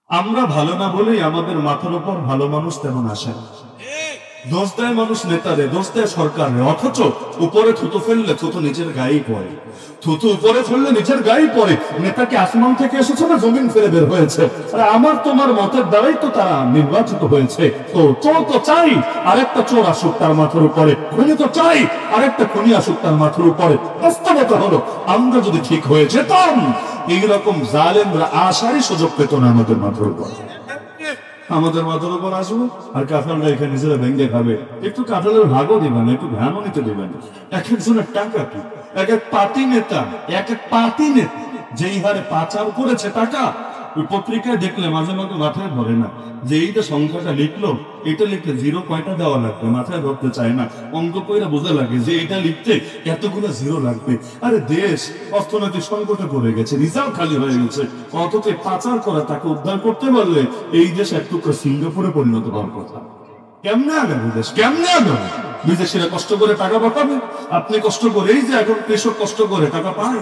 আমরা ভালো না বলেই আমাদের মাথার উপর ভালো মানুষ তেমন আসে না। দোষ দেয় মানুষ নেতারে, দোষ দেয় সরকারে, অথচ উপরে থুতু ফেললে থুতু নিজের গায়েই পড়ে। থুতু উপরে ফেললে নিজের গায়েই পড়ে। নেতাকে আসমান থেকে এসেছে না জমিন ফেলে বের হয়েছে? আরে আমার তোমার মতের দ্বারাই তো তারা নির্বাচিত হয়েছে। তো চোর তো চাই আরেকটা চোর আসুক তার মাথার উপরে, খুনি তো চাই আরেকটা খুনি আসুক তার মাথার উপরে। বাস্তবতা হলো আমরা যদি ঠিক হয়ে যেতাম, এইরকম জালেমরা আসারই সুযোগ পেত না আমাদের মাথার উপর। আমাদের মাথার উপর আসবো আর কাঁঠালটা এখানে নিজেরা ভেঙে খাবে। একটু কাঁঠালের ভাগও দিবেন, একটু ধ্যানও নিতে দিবেন। এক একজনের টাকা কি, এক এক পার্টি নেতা, এক এক পার্টি নেতা যেই হারে পাচার করেছে টাকা, ওই পত্রিকায় দেখলে মাঝে মাঝে মাথায় ধরে না যে এই যে সংখ্যাটা লিখলো, এটা লিখতে জিরো কয়টা দেওয়া লাগবে, মাথায় ধরতে চায় না। অঙ্ক কইরা বোঝা লাগে যে এটা লিখতে এতগুলো জিরো লাগবে। আরে দেশ অর্থনৈতিক সংকটে পড়ে গেছে, রিজার্ভ খালি হয়ে গেছে, অথচ পাচার করা তাকে উদ্ধার করতে পারলে এই দেশ এক টুকরো সিঙ্গাপুরে পরিণত হওয়ার কথা। কেমনে আগাবে দেশ, কেমনে আগাবে? বিদেশিরা কষ্ট করে টাকা পাঠাবে, আপনি কষ্ট করে, এই যে এখন কৃষক কষ্ট করে টাকা পায়।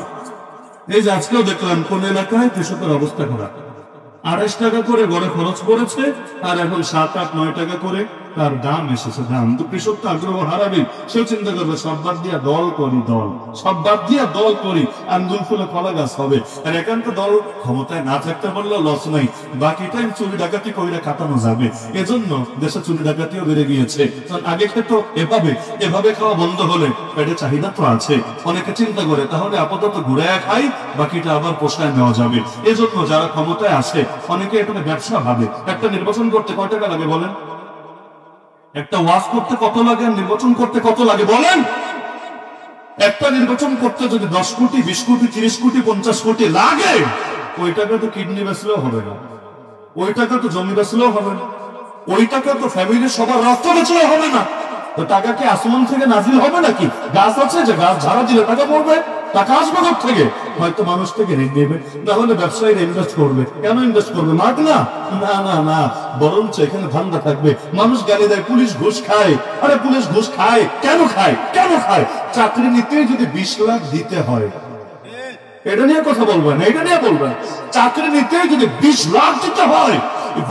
এই যে আজকেও দেখলাম কোন এলাকায় কৃষকের অবস্থা খারাপ, 28 টাকা করে গড়ে খরচ করেছে, আর এখন 7, 8, 9 টাকা করে তার দাম এসেছে। দাম তো কৃষক তো আগ্রহ হারাবে, সেও চিন্তা করবে সব বাদ দিয়া দল করি, দল সব বাদ দিয়া দল করি, আন্দোলন ফুলে কলা গাছ হবে। আর একান্ত দল ক্ষমতায় না থাকতে পারলেও লস নাই, বাকি টাইম চুরি ডাকাতি কইরা কাটানো যাবে। এজন্য দেশে চুরি ডাকাতিও বেড়ে গিয়েছে। আগে খেতো এভাবে, এভাবে খাওয়া বন্ধ হলে পেটে চাহিদা তো আছে। অনেকে চিন্তা করে তাহলে আপাতত ঘুরায় খাই, বাকিটা আবার পোষায় নেওয়া যাবে। এজন্য যারা ক্ষমতায় আসে অনেকে এখানে ব্যবসা ভাবে। একটা নির্বাচন করতে কয় টাকা লাগে বলেন? একটা ওয়াজ করতে কত লাগে, আর নির্বাচন করতে কত লাগে বলেন? একটা নির্বাচন করতে যদি 10 কোটি, 20 কোটি, 30 কোটি, 50 কোটি লাগে, ওই টাকা তো কিডনি বেচলেও হবে না, ওই টাকা তো জমি বেচলেও হবে না, ওই টাকা তো ফ্যামিলির সবার রক্ত বেচলেও হবে না। তো টাকা কি আসমান থেকে নাজিল হবে নাকি? গাছ আছে যে গাছ ঝাড়া দিলে টাকা পড়বে? টাকা আসবে কোথা থেকে? হয়তো মানুষ থেকে ঋণ নেবে, তাহলে ব্যবসায়ীরা ইনভেস্ট করবে। কেন ইনভেস্ট করবে? মাগ না, না না না, বরঞ্চ এখানে ধান্দা থাকবে। মানুষ গালি দেয় পুলিশ ঘুষ খায়। আরে পুলিশ ঘুষ খায় কেন? খায় কেন খায়? চাকরি নিতে যদি 20 লাখ দিতে হয়, এটা নিয়ে কথা বলবেন, এটা নিয়ে বলবেন। চাকরি নিতে যদি 20 লাখ দিতে হয়,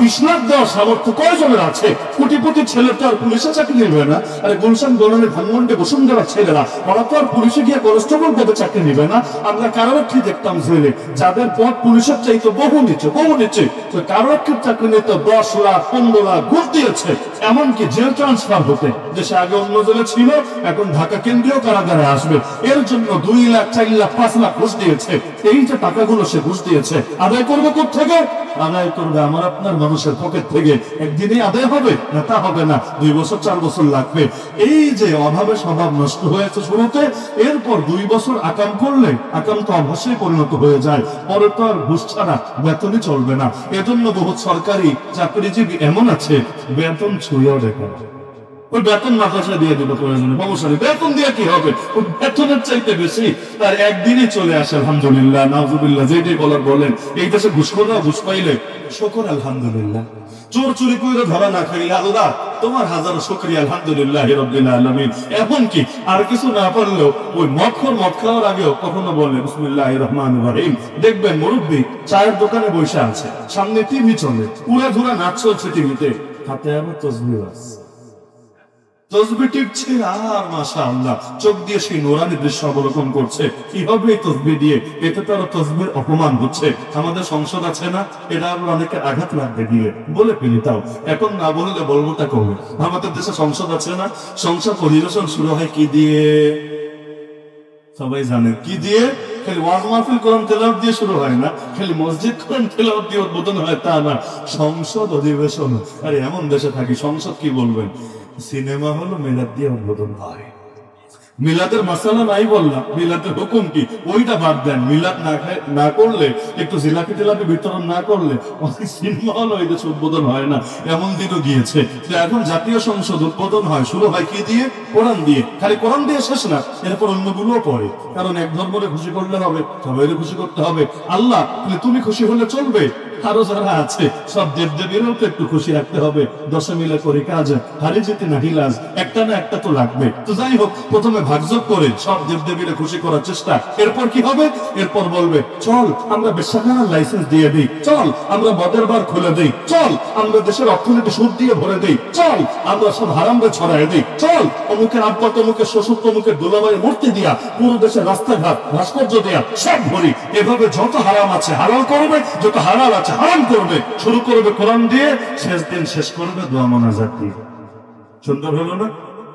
20 লাখ দেওয়ার সামর্থ্য কয়জনের আছে? কোটিপতি ছেলে তো আর পুলিশে চাকরি নেবে না। আরে গুলশান বলনে ধানমন্ডি বসুন্ধরা ছেলেরা, ওরা তো আর পুলিশে গিয়ে কনস্টেবল পদে চাকরি নেবে না। আমরা কারারক্ষী দেখতাম জেলে, যাদের পদ পুলিশের চাইতে বহু নিচে, বহু নিচে। তো কারারক্ষীর চাকরি নিতে 10 লাখ 15 লাখ ঘুষ দিয়েছে, এমনকি জেল ট্রান্সফার হতে। দেশে আগে অন্য জেলে ছিল, এখন ঢাকা কেন্দ্রীয় কারাগারে আসবে, এর জন্য 2 লাখ 4 লাখ 5 লাখ ঘুষ দিয়েছে। এই যে টাকাগুলো সে ঘুষ দিয়েছে, আদায় করবে কোথা থেকে? আদায় করবে আমার আপনার মানুষের পকেট থেকে। একদিনেই আদায় হবে না, তা হবে না, 2 বছর 4 বছর লাগবে। এই যে অভাবে স্বভাব নষ্ট হয়েছে শুরুতে, এরপর 2 বছর আকাম করলে আকাম তো অভ্যাসে পরিণত হয়ে যায়, পরে তো আর ঘুষ ছাড়া বেতনই চলবে না। এজন্য বহু সরকারি চাকরিজীবী এমন আছে বেতন ছুঁয়েও দেখে না। ওই বেতন মাদ্রাসা দিয়ে দিল প্রয়োজনে, সমস্যা, বেতন দিয়ে কি হবে? ওই বেতনের চাইতে বেশি তার একদিনে চলে আসে আলহামদুলিল্লাহ, নাউজুবিল্লাহ, যেটাই বলার বলেন। এই দেশে ঘুষখোররা ঘুষ পাইলে শুকর আলহামদুলিল্লাহ, চোর চুরি করে ধরা না খাইলে আল্লাহ তোমার হাজারো শুকরিয়া আলহামদুলিল্লাহ রাব্বিল আলামিন। এমনকি আর কিছু না পারলেও ওই মদখোর মদ খাওয়ার আগেও কখনো বলে বিসমিল্লাহির রহমানির রহিম। দেখবেন মুরব্বী চায়ের দোকানে বসে আছে, সামনে টিভি চলে, পুরা ধুরা নাচ চলছে টিভিতে, হাতে আবার তসবিহ আছে, তসবিহ টিপছে আর মাশাআল্লাহ চোখ দিয়ে সেই নূরানি দৃশ্য অবলোকন করছে। কি হবে এই তসবিহ দিয়ে? এতে তো আরো তসবিহর অপমান হচ্ছে। আমাদের সংসদ আছে না, এটা আবার অনেকের আঘাত লাগবে দিয়ে বলে ফেলি, তাও এখন না বললে বলবোটা কমে। আমাদের দেশে সংসদ আছে না, সংসদ অধিবেশন শুরু হয় কি দিয়ে? সবাই জানে কি দিয়ে? খালি ওয়াজ মাহফিল কোরআন তেলাওয়াত দিয়ে শুরু হয় না, খালি মসজিদ কোরআন তেলাওয়াত দিয়ে উদ্বোধন হয় তা না, সংসদ অধিবেশন। আরে এমন দেশে থাকি, সংসদ কি বলবেন? সিনেমা হলো মিলাদ দিয়ে উদ্বোধন হয়। মিলাদের মাসালা নাই বললাম, মিলাদের হুকুম কি ওইটা বাদ দেন। মিলাদ না করলে, একটু জিলাপি টিলাপি বিতরণ না করলে অনেক সিনেমা হল ওই দেশে উদ্বোধন হয় না। এমন দিনও গিয়েছে যে এখন জাতীয় সংসদ উদ্বোধন হয়, শুরু হয় কি দিয়ে? কোরআন দিয়ে। খালি কোরআন দিয়ে শেষ না, এরপর অন্যগুলোও পড়ে। কারণ এক ধর্মরে খুশি করলে হবে, সবাই খুশি করতে হবে। আল্লাহ তুমি খুশি হলে চলবে, আরো যারা আছে সব দেবদেবীরও তো একটু খুশি রাখতে হবে। দশে মিলে করি কাজ, হারি যেতে না হিলাজ, একটা না একটা তো লাগবে। তো যাই হোক, প্রথমে ভাগযোগ করে সব দেবদেবীরা খুশি করার চেষ্টা। এরপর কি হবে? এরপর বলবে চল আমরা বেশ্যাখানার লাইসেন্স দিয়ে দিই, চল আমরা মদের বার খুলে দিই, চল আমরা দেশের অর্থনীতি সুদ দিয়ে ভরে দিই, চল আমরা সব হারামরে ছড়াই দিই, চল অমুকের আব্বা তমুকের শ্বশুর তমুকের দুলাভাইয়ের মূর্তি দিয়া পুরো দেশের রাস্তাঘাট ভাস্কর্য দিয়া সব ভরি। এভাবে যত হারাম আছে হালাল করবে, যত হালাল আছে হারাম করবে। শুরু করবে কোরআন দিয়ে, শেষ দিন শেষ করবে দোয়া মোনাজাত দিয়ে। সুন্দর হলো না?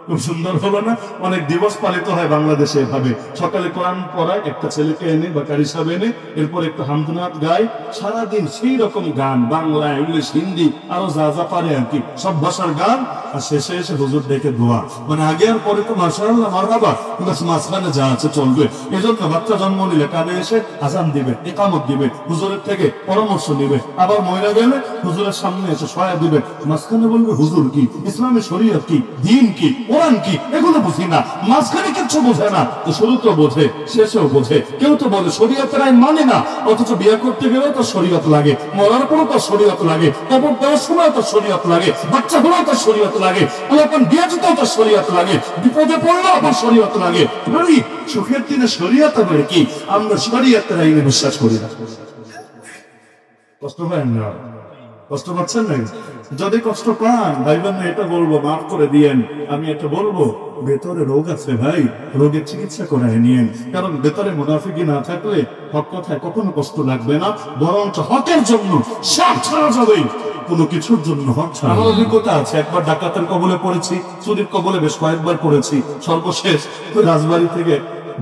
খুব সুন্দর হলো না? অনেক দিবস পালিত হয় বাংলাদেশে এভাবে। সকালে কোরআন পড়ায় একটা ছেলেকে এনে বা কারি সাহেব এনে, এরপর একটু হামদনাথ গায়, সারাদিন সেই রকম গান, বাংলা, ইংলিশ, হিন্দি, আরো যা যা পারে আর কি, সব ভাষার গান। আর শেষে এসে হুজুর দেখে দোয়া, মানে আগে আর পরে তো মাশাআল্লাহ মারহাবা, কিন্তু মাঝখানে যা আছে চলবে। এজন্য বাচ্চা জন্ম নিলে কানে এসে আজান দিবে, ইকামত দিবে, হুজুরের থেকে পরামর্শ নিবে, আবার মহিলা গেলে হুজুরের সামনে এসে সহায় দিবে, মাঝখানে বলবে হুজুর কি, ইসলামী শরীয়ত কি, দ্বীন কি, কোরআন কি, এগুলো বুঝি না। মাঝখানে কিচ্ছু বোঝে না, তো শুরু তো বোঝে, শেষেও বোঝে। কেউ তো বলে শরীয়তের আইন মানে না, অথচ বিয়ে করতে গেলেও তো শরীয়ত লাগে, মরার পরও তো শরীয়ত লাগে, কবর দেওয়ার সময় তো শরীয়ত লাগে, বাচ্চা হলেও তো শরীয়ত লাগে, এখন বিয়ে যেতেও তো শরীয়ত লাগে, বিপদে পড়লেও আবার শরীয়ত লাগে। সুখের দিনে শরীয়ত হবে কি? আমরা শরীয়তের আইনে বিশ্বাস করি না। কষ্ট পায় না? কষ্ট পাচ্ছেন না? যদি কষ্ট পান ভাইবেন না এটা বলবো মাফ করে দিয়েন, আমি এটা বলবো ভেতরে রোগ আছে ভাই, রোগের চিকিৎসা করায় নিয়েন। কারণ ভেতরে মুনাফিকি না থাকলে হক কথায় কখনো কষ্ট লাগবে না, বরঞ্চ হকের জন্য সব ছাড়া যাবেই, কোনো কিছুর জন্য হক ছাড়া। আমার অভিজ্ঞতা আছে, একবার ডাকাতের কবলে পড়েছি, চুরির কবলে বেশ কয়েকবার পড়েছি। সর্বশেষ রাজবাড়ি থেকে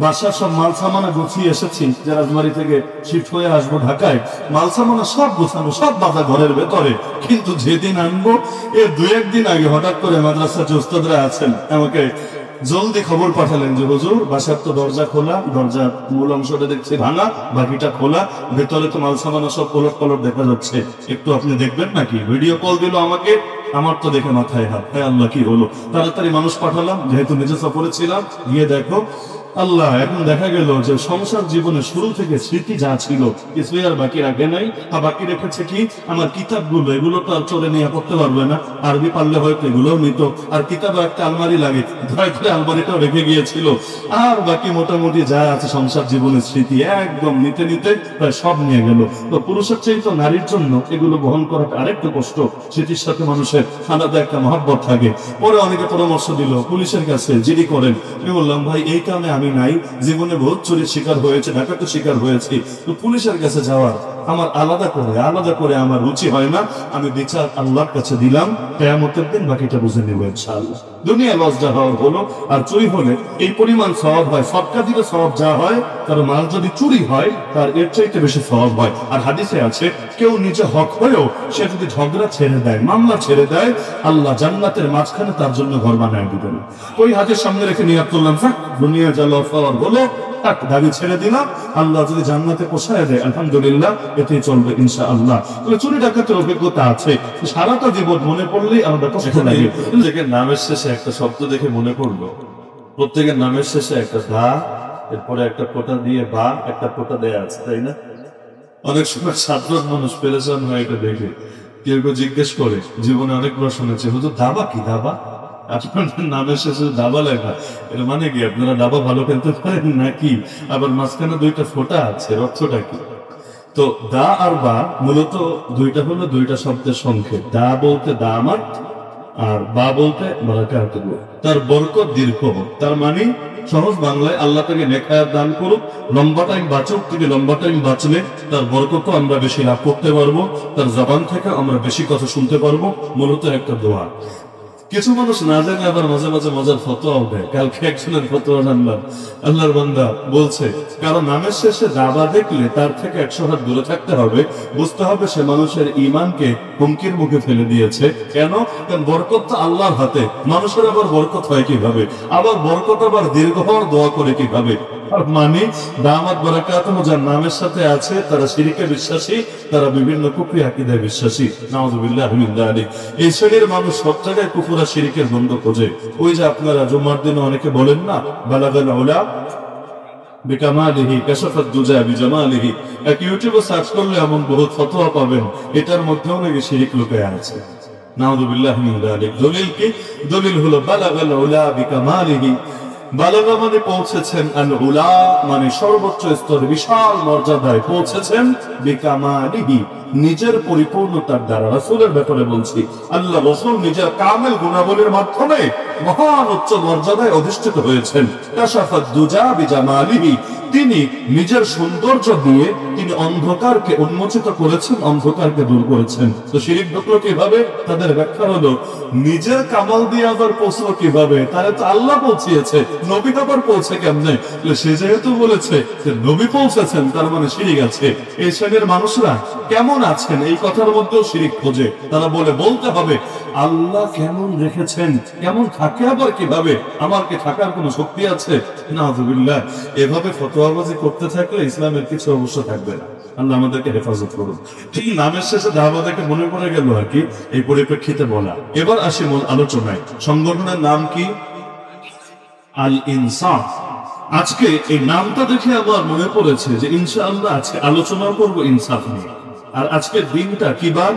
বাসার সব মাল সামানা গুছিয়ে এসেছি, যে রাজবাড়ি থেকে শিফট হয়ে আসবো ঢাকায়, মাল সামানা সব গোছানো, সব বাধা ঘরের ভেতরে। কিন্তু যেদিন আনবো এর দু একদিন আগে হঠাৎ করে মাদ্রাসার যে উস্তাদরা আছেন আমাকে জলদি খবর পাঠালেন যে হুজুর বাসার তো দরজা খোলা, দরজার মূল অংশটা দেখছি ভাঙা, বাকিটা খোলা, ভেতরে তো মাল সামানা সব পলট পলট দেখা যাচ্ছে, একটু আপনি দেখবেন নাকি? ভিডিও কল দিল আমাকে, আমার তো দেখে মাথায় হাত, হ্যাঁ আল্লাহ কি হলো। তাড়াতাড়ি মানুষ পাঠালাম, যেহেতু নিজে সফরে ছিলাম, গিয়ে দেখো আল্লাহ, এখন দেখা গেল যে সংসার জীবনের শুরু থেকে স্মৃতি যা ছিল কিছুই আর বাকি রাখে নাই। আর বাকি রেখেছে কি? আমার কিতাবগুলো, এগুলো তো আর চলে নিয়ে পড়তে পারবে না, আরবি পারলে হয়তো এগুলোও নিত। আর কিতাবে একটা আলমারি লাগে, ধরে ধরে আলমারিটাও রেখে গিয়েছিল। আর বাকি মোটামুটি যা আছে সংসার জীবনের স্মৃতি একদম নিতে নিতে প্রায় সব নিয়ে গেল। তো পুরুষের চেয়ে তো নারীর জন্য এগুলো বহন করাটা আরেকটু কষ্ট। স্মৃতির সাথে মানুষের আলাদা একটা মহব্বত থাকে। পরে অনেকে পরামর্শ দিল পুলিশের কাছে জিডি করেন। আমি বললাম ভাই এই কারণে আমি নাই, জীবনে বহুত চুরির শিকার হয়েছে, ডাকাতে শিকার হয়েছি, তো পুলিশের কাছে যাওয়ার আমার আলাদা করে আমার রুচি হয় না। আমি বিচার আল্লাহর কাছে দিলাম, কিয়ামতের দিন বাকিটা বুঝে নেব ইনশাআল্লাহ। দুনিয়া লজ্জা হওয়ার হলো, আর চুরি হলে এই পরিমাণ সওয়াব হয়, সদকা দিলে সওয়াব যা হয় তার মাল যদি চুরি হয় তার এর চাইতে বেশি সওয়াব হয়। আর হাদিসে আছে কেউ নিজে হক হয়েও সে যদি ঝগড়া ছেড়ে দেয়, মামলা ছেড়ে দেয়, আল্লাহ জান্নাতের মাঝখানে তার জন্য ঘর বানায় দিবেন। ওই হাতের সামনে রেখে নিয়াত করলাম, দুনিয়া যা লস হওয়ার হলো, দাবি ছেড়ে দিলাম, আল্লাহ যদি জান্নাতে পোষায় দেয় আলহামদুলিল্লাহ, এতেই চলবে ইনশাআল্লাহ। তবে চুরি ডাকাতের অভিজ্ঞতা আছে, সারাটা জীবন মনে পড়লেই আমাদের কষ্ট লাগে। প্রত্যেকের নামের শেষে একটা শব্দ দেখে মনে পড়লো, প্রত্যেকের নামের শেষে একটা দা, এরপরে একটা ফোঁটা দিয়ে বা একটা ফোঁটা দেয়া আছে, তাই না? অনেক সময় সাধারণ মানুষ পেরেশান হয় এটা দেখে। কেউ কেউ জিজ্ঞেস করে, জীবনে অনেকবার শুনেছে হুজুর দাবা কি, দাবা আপনাদের নামের শেষে দাবা লেখা, এর মানে কি আপনারা দাবা ভালো খেলতে পারেন নাকি? আবার মাঝখানে দুইটা ফোঁটা আছে, অর্থটা কি? তো দা আর বা মূলত দুইটা হলো দুইটা শব্দের সংক্ষেপ। দা বলতে দামাত, আর বা বলতে বারাকাতুহু, তার বরকত দীর্ঘ হোক। তার মানে সহজ বাংলায় আল্লাহ তাকে নেখায়াত দান করুক, লম্বা টাইম বাঁচুক। থেকে লম্বা টাইম বাঁচলে তার বরকতও আমরা বেশি লাভ করতে পারবো, তার জবান থেকে আমরা বেশি কথা শুনতে পারবো। মূলত একটা দোয়া। কিছু মানুষ না জানে আবার মাঝে মাঝে মজার ফতোয়াও দেয়। কালকে একজনের ফতোয়া জানলাম, আল্লাহর বান্দা বলছে কারণ নামের শেষে দাবা দেখলে তার থেকে 100 হাত দূরে থাকতে হবে, বুঝতে হবে সে মানুষের ঈমানকে হুমকির মুখে ফেলে দিয়েছে। কেন? কারণ বরকত তো আল্লাহর হাতে, মানুষের আবার বরকত হয় কিভাবে? আবার বরকত আবার দীর্ঘ হওয়ার দোয়া করে কিভাবে? মানে দামাত বারাকাতুহু যার নামের সাথে আছে তারা শিরকে বিশ্বাসী, তারা বিভিন্ন কুফরি আকীদায় বিশ্বাসী। নাউযুবিল্লাহি মিন যালিক। এই শ্রেণীর মানুষ সব জায়গায় কুফর আর শিরকের বন্ধ খোঁজে। ওই যে আপনারা জুমার দিনে অনেকে বলেন না, বালাগাল উলা বিকামালিহি কাশাফাত দুজা বিজামালিহি। এক ইউটিউবে সার্চ করলে এমন বহুত ফতোয়া পাবেন, এটার মধ্যেও নাকি শিরিক লুকায় আছে। নাউযুবিল্লাহি মিন যালিক। দলিল কি? দলিল হলো বালাগাল উলা বিকামালিহি। বালাগা মানে পৌঁছেছেন, আল উলা মানে সর্বোচ্চ স্তরে বিশাল মর্যাদায় পৌঁছেছেন, বিকামালিহি নিজের পরিপূর্ণতার দ্বারা। রাসূলের ব্যাপারে বলছি, আল্লাহ রাসূল নিজের কামেল গুণাবলীর মাধ্যমে মহান উচ্চ মর্যাদায় অধিষ্ঠিত হয়েছেন। কাশাফাত দুজা বিজামালিহি, তিনি নিজের সৌন্দর্য দিয়ে তিনি অন্ধকারকে উন্মোচিত করেছেন, অন্ধকারকে দূর করেছেন। তো শিরিক ঢুকলো কিভাবে? তাদের ব্যাখ্যা হলো নিজের কামাল দিয়ে আবার পৌঁছলো কিভাবে? তাহলে তো আল্লাহ পৌঁছিয়েছে, নবী আবার পৌঁছে কেমনে? সে যেহেতু বলেছে যে নবী পৌঁছেছেন, তার মানে শিরিক আছে। এই শ্রেণীর মানুষরা কেমন আছেন এই কথার মধ্যেও শিরিক খোঁজে। তারা বলতে হবে আল্লাহ কেমন রেখেছেন, কেমন থাকে আবার কিভাবে? আমার কি থাকার কোনো শক্তি আছে? নাউযুবিল্লাহ। এভাবে ফতোয়াবাজি করতে থাকলে ইসলামের কিছু অবশ্য থাকবে না। আল্লাহ আমাদেরকে হেফাজত করুন। ঠিক নামের শেষে দাওয়া দেখে মনে পড়ে গেল আর কি, এই পরিপ্রেক্ষিতে বলা। এবার আসি মূল আলোচনায়। সংগঠনের নাম কি? আল ইনসাফ। আজকে এই নামটা দেখে আমার মনে পড়েছে যে ইনশাআল্লাহ আজকে আলোচনা করব ইনসাফ নিয়ে। আর আজকের দিনটা কি বার?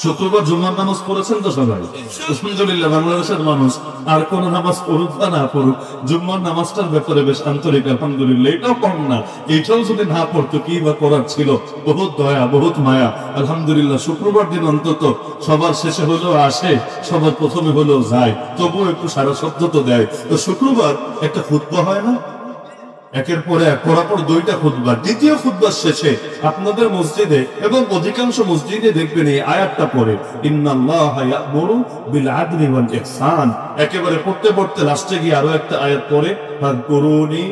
শুক্রবার। জুম্মার নামাজ পড়েছেন তো সবাই? আলহামদুলিল্লাহ। বাংলাদেশের মানুষ আর কোন নামাজ পড়ুক বা না পড়ুক, জুম্মার নামাজটার ব্যাপারে বেশ আন্তরিক, আলহামদুলিল্লাহ। এটাও কম না, এটাও যদি না পড়তো কি বা করার ছিল। বহুত দয়া, বহুত মায়া, আলহামদুলিল্লাহ। শুক্রবার দিন অন্তত সবার শেষে হলেও আসে, সবার প্রথমে হলেও যায়, তবুও একটু সারা শব্দ তো দেয়। তো শুক্রবার একটা খুতবা হয় না, একের পর এক পরাপর দুইটা খুতবা। দ্বিতীয় খুতবার শেষে আপনাদের মসজিদে এবং অধিকাংশ মসজিদে দেখবেন এই আয়াতটা পড়ে, ইন্নাল্লাহা ইয়া'মুরু বিল আদলি ওয়াল ইহসান। একেবারে পড়তে পড়তে লাস্টে গিয়ে আরো একটা আয়াত পড়ে, ফাযকুরুনি।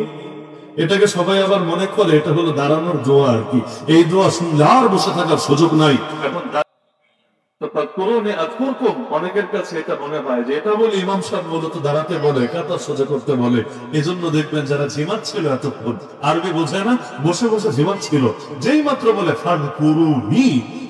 এটাকে সবাই আবার মনে করে এটা হলো দাঁড়ানোর দোয়া আর কি। এই দোয়া শুনলে আর বসে থাকার সুযোগ নাই। এখন অনেকের কাছে এটা মনে হয় যে এটা বলে ইমাম সাহেব মূলত দাঁড়াতে বলে, কাতার সোজা করতে বলে। এই জন্য দেখবেন যারা ঝিমাচ্ছিল এতক্ষণ, আরবি বোঝে না, বসে বসে ঝিমাচ্ছিল, যেই মাত্র বলে ফাযকুরুনি,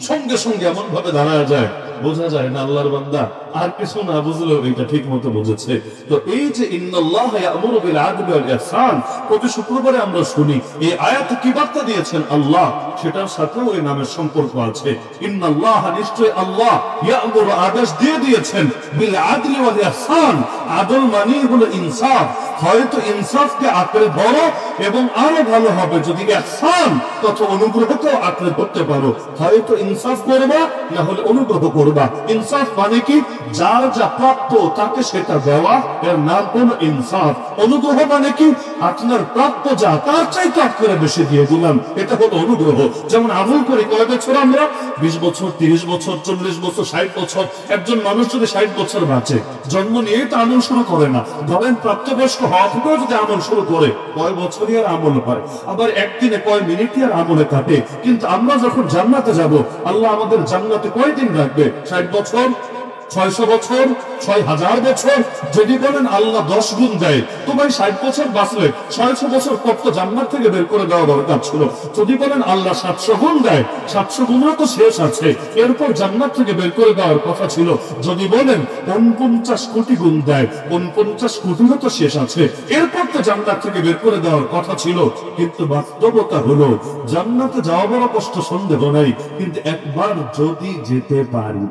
সঙ্গে সঙ্গে এমন ভাবে দাঁড়ায় যায়, বোঝা যায় না আল্লাহর বান্দা আর কিছু না বুঝলেও এটা ঠিক মতো বুঝেছে। তো এই যে ইন্নাল্লাহা ইয়া'মুরু বিল আদলি ওয়াল ইহসান, প্রতি শুক্রবারে আমরা শুনি, এই আয়াতে কি বার্তা দিয়েছেন আল্লাহ, সেটার সাথেও এই নামের সম্পর্ক আছে। ইন্নাল্লাহা, নিশ্চয় আল্লাহ, ইয়া'মুরু, আদেশ দিয়ে দিয়েছেন, বিল আদলি ওয়াল ইহসান, আদল মানে হলো ইনসাফ। হয়তো ইনসাফকে আঁকড়ে ধরো এবং আরো ভালো হবে যদি ইহসান তথা অনুগ্রহকে আঁকড়ে ধরতে পারো। হয়তো ইনসাফ করবা, না হলে অনুগ্রহ করবা। ইনসাফ মানে কি? যার যা প্রাপ্ত তাকে সেটা দেওয়া, এর নাম হলো ইনসাফ। অনুগ্রহ মানে কি? আপনার প্রাপ্য যা তার চাইতে আঁকড়ে বেশি দিয়ে দিলাম, এটা হলো অনুগ্রহ। যেমন আমল করে কয় বছর আমরা? 20 বছর, 30 বছর, 40 বছর, 60 বছর। একজন মানুষ যদি 60 বছর বাঁচে, জন্ম নিয়েই তো আমল শুরু করে না। ধরেন প্রাপ্তবয়স্ক হওয়া থেকেও যদি আমল শুরু করে, কয় বছরই আর আমল হয়? আবার একদিনে কয় মিনিটই আর আমলে কাটে। কিন্তু আমরা যখন জান্নাতে যাব, আল্লাহ আমাদের জান্নাতে কয়দিন রাখবে? 60 বছর, 600 বছর, 6000 বছর। যদি বলেন আল্লাহ 10 গুণ দেয়, তো ভাই 60 বছর বাঁচলে 600 বছর পর তো জান্নাত থেকে বের করে দেওয়া দরকার ছিল। যদি বলেন আল্লাহ 700 গুণ দেয়, 700 গুণও তো শেষ আছে, এরপর জান্নাত থেকে বের করে দেওয়ার কথা ছিল। যদি বলেন 49 কোটি গুণ দেয়, 49 কোটিরও তো শেষ আছে, এরপর তো জান্নাত থেকে বের করে দেওয়ার কথা ছিল। কিন্তু বাস্তবতা হলো জান্নাতে যাওয়া বড় কষ্ট, সন্দেহ নাই, কিন্তু একবার যদি যেতে পারি,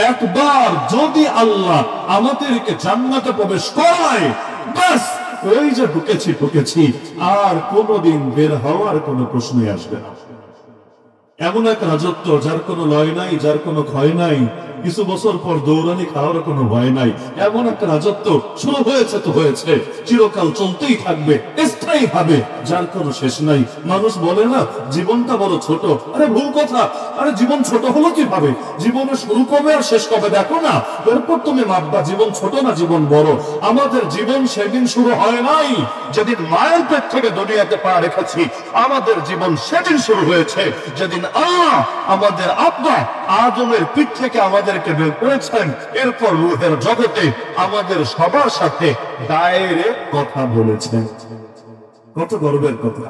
একবার যদি আল্লাহ আমাদেরকে জান্নাতে প্রবেশ করায়, বাস ওই যে ঢুকেছি, আর কোনোদিন বের হওয়ার কোনো প্রশ্নই আসবে না। এমন এক রাজত্ব যার কোনো লয় নাই, যার কোনো ক্ষয় নাই, কিছু বছর পর দৌড়ানি খাওয়ার কোনো ভয় নাই। এমন একটা রাজত্ব শুরু হয়েছে তো হয়েছে, চিরকাল চলতেই থাকবে, স্থায়ী ভাবে, যার কোনো শেষ নাই। মানুষ বলে না জীবনটা বড় ছোট, আরে ভুল কথা। আরে জীবন ছোট হলো কিভাবে? জীবনের শুরু কবে আর শেষ কবে দেখো না, এরপর তুমি মাপবা জীবন ছোট না জীবন বড়। আমাদের জীবন সেদিন শুরু হয় নাই যেদিন মায়ের পেট থেকে দুনিয়াতে পা রেখেছি। আমাদের জীবন সেদিন শুরু হয়েছে যেদিন আল্লাহ আমাদের আব্বা আদমের পিঠ থেকে আমাদেরকে বের করেছেন। এরপর রূহের জগতে আমাদের সবার সাথে ডাইরেক্ট কথা বলেছেন। কত গর্বের কথা!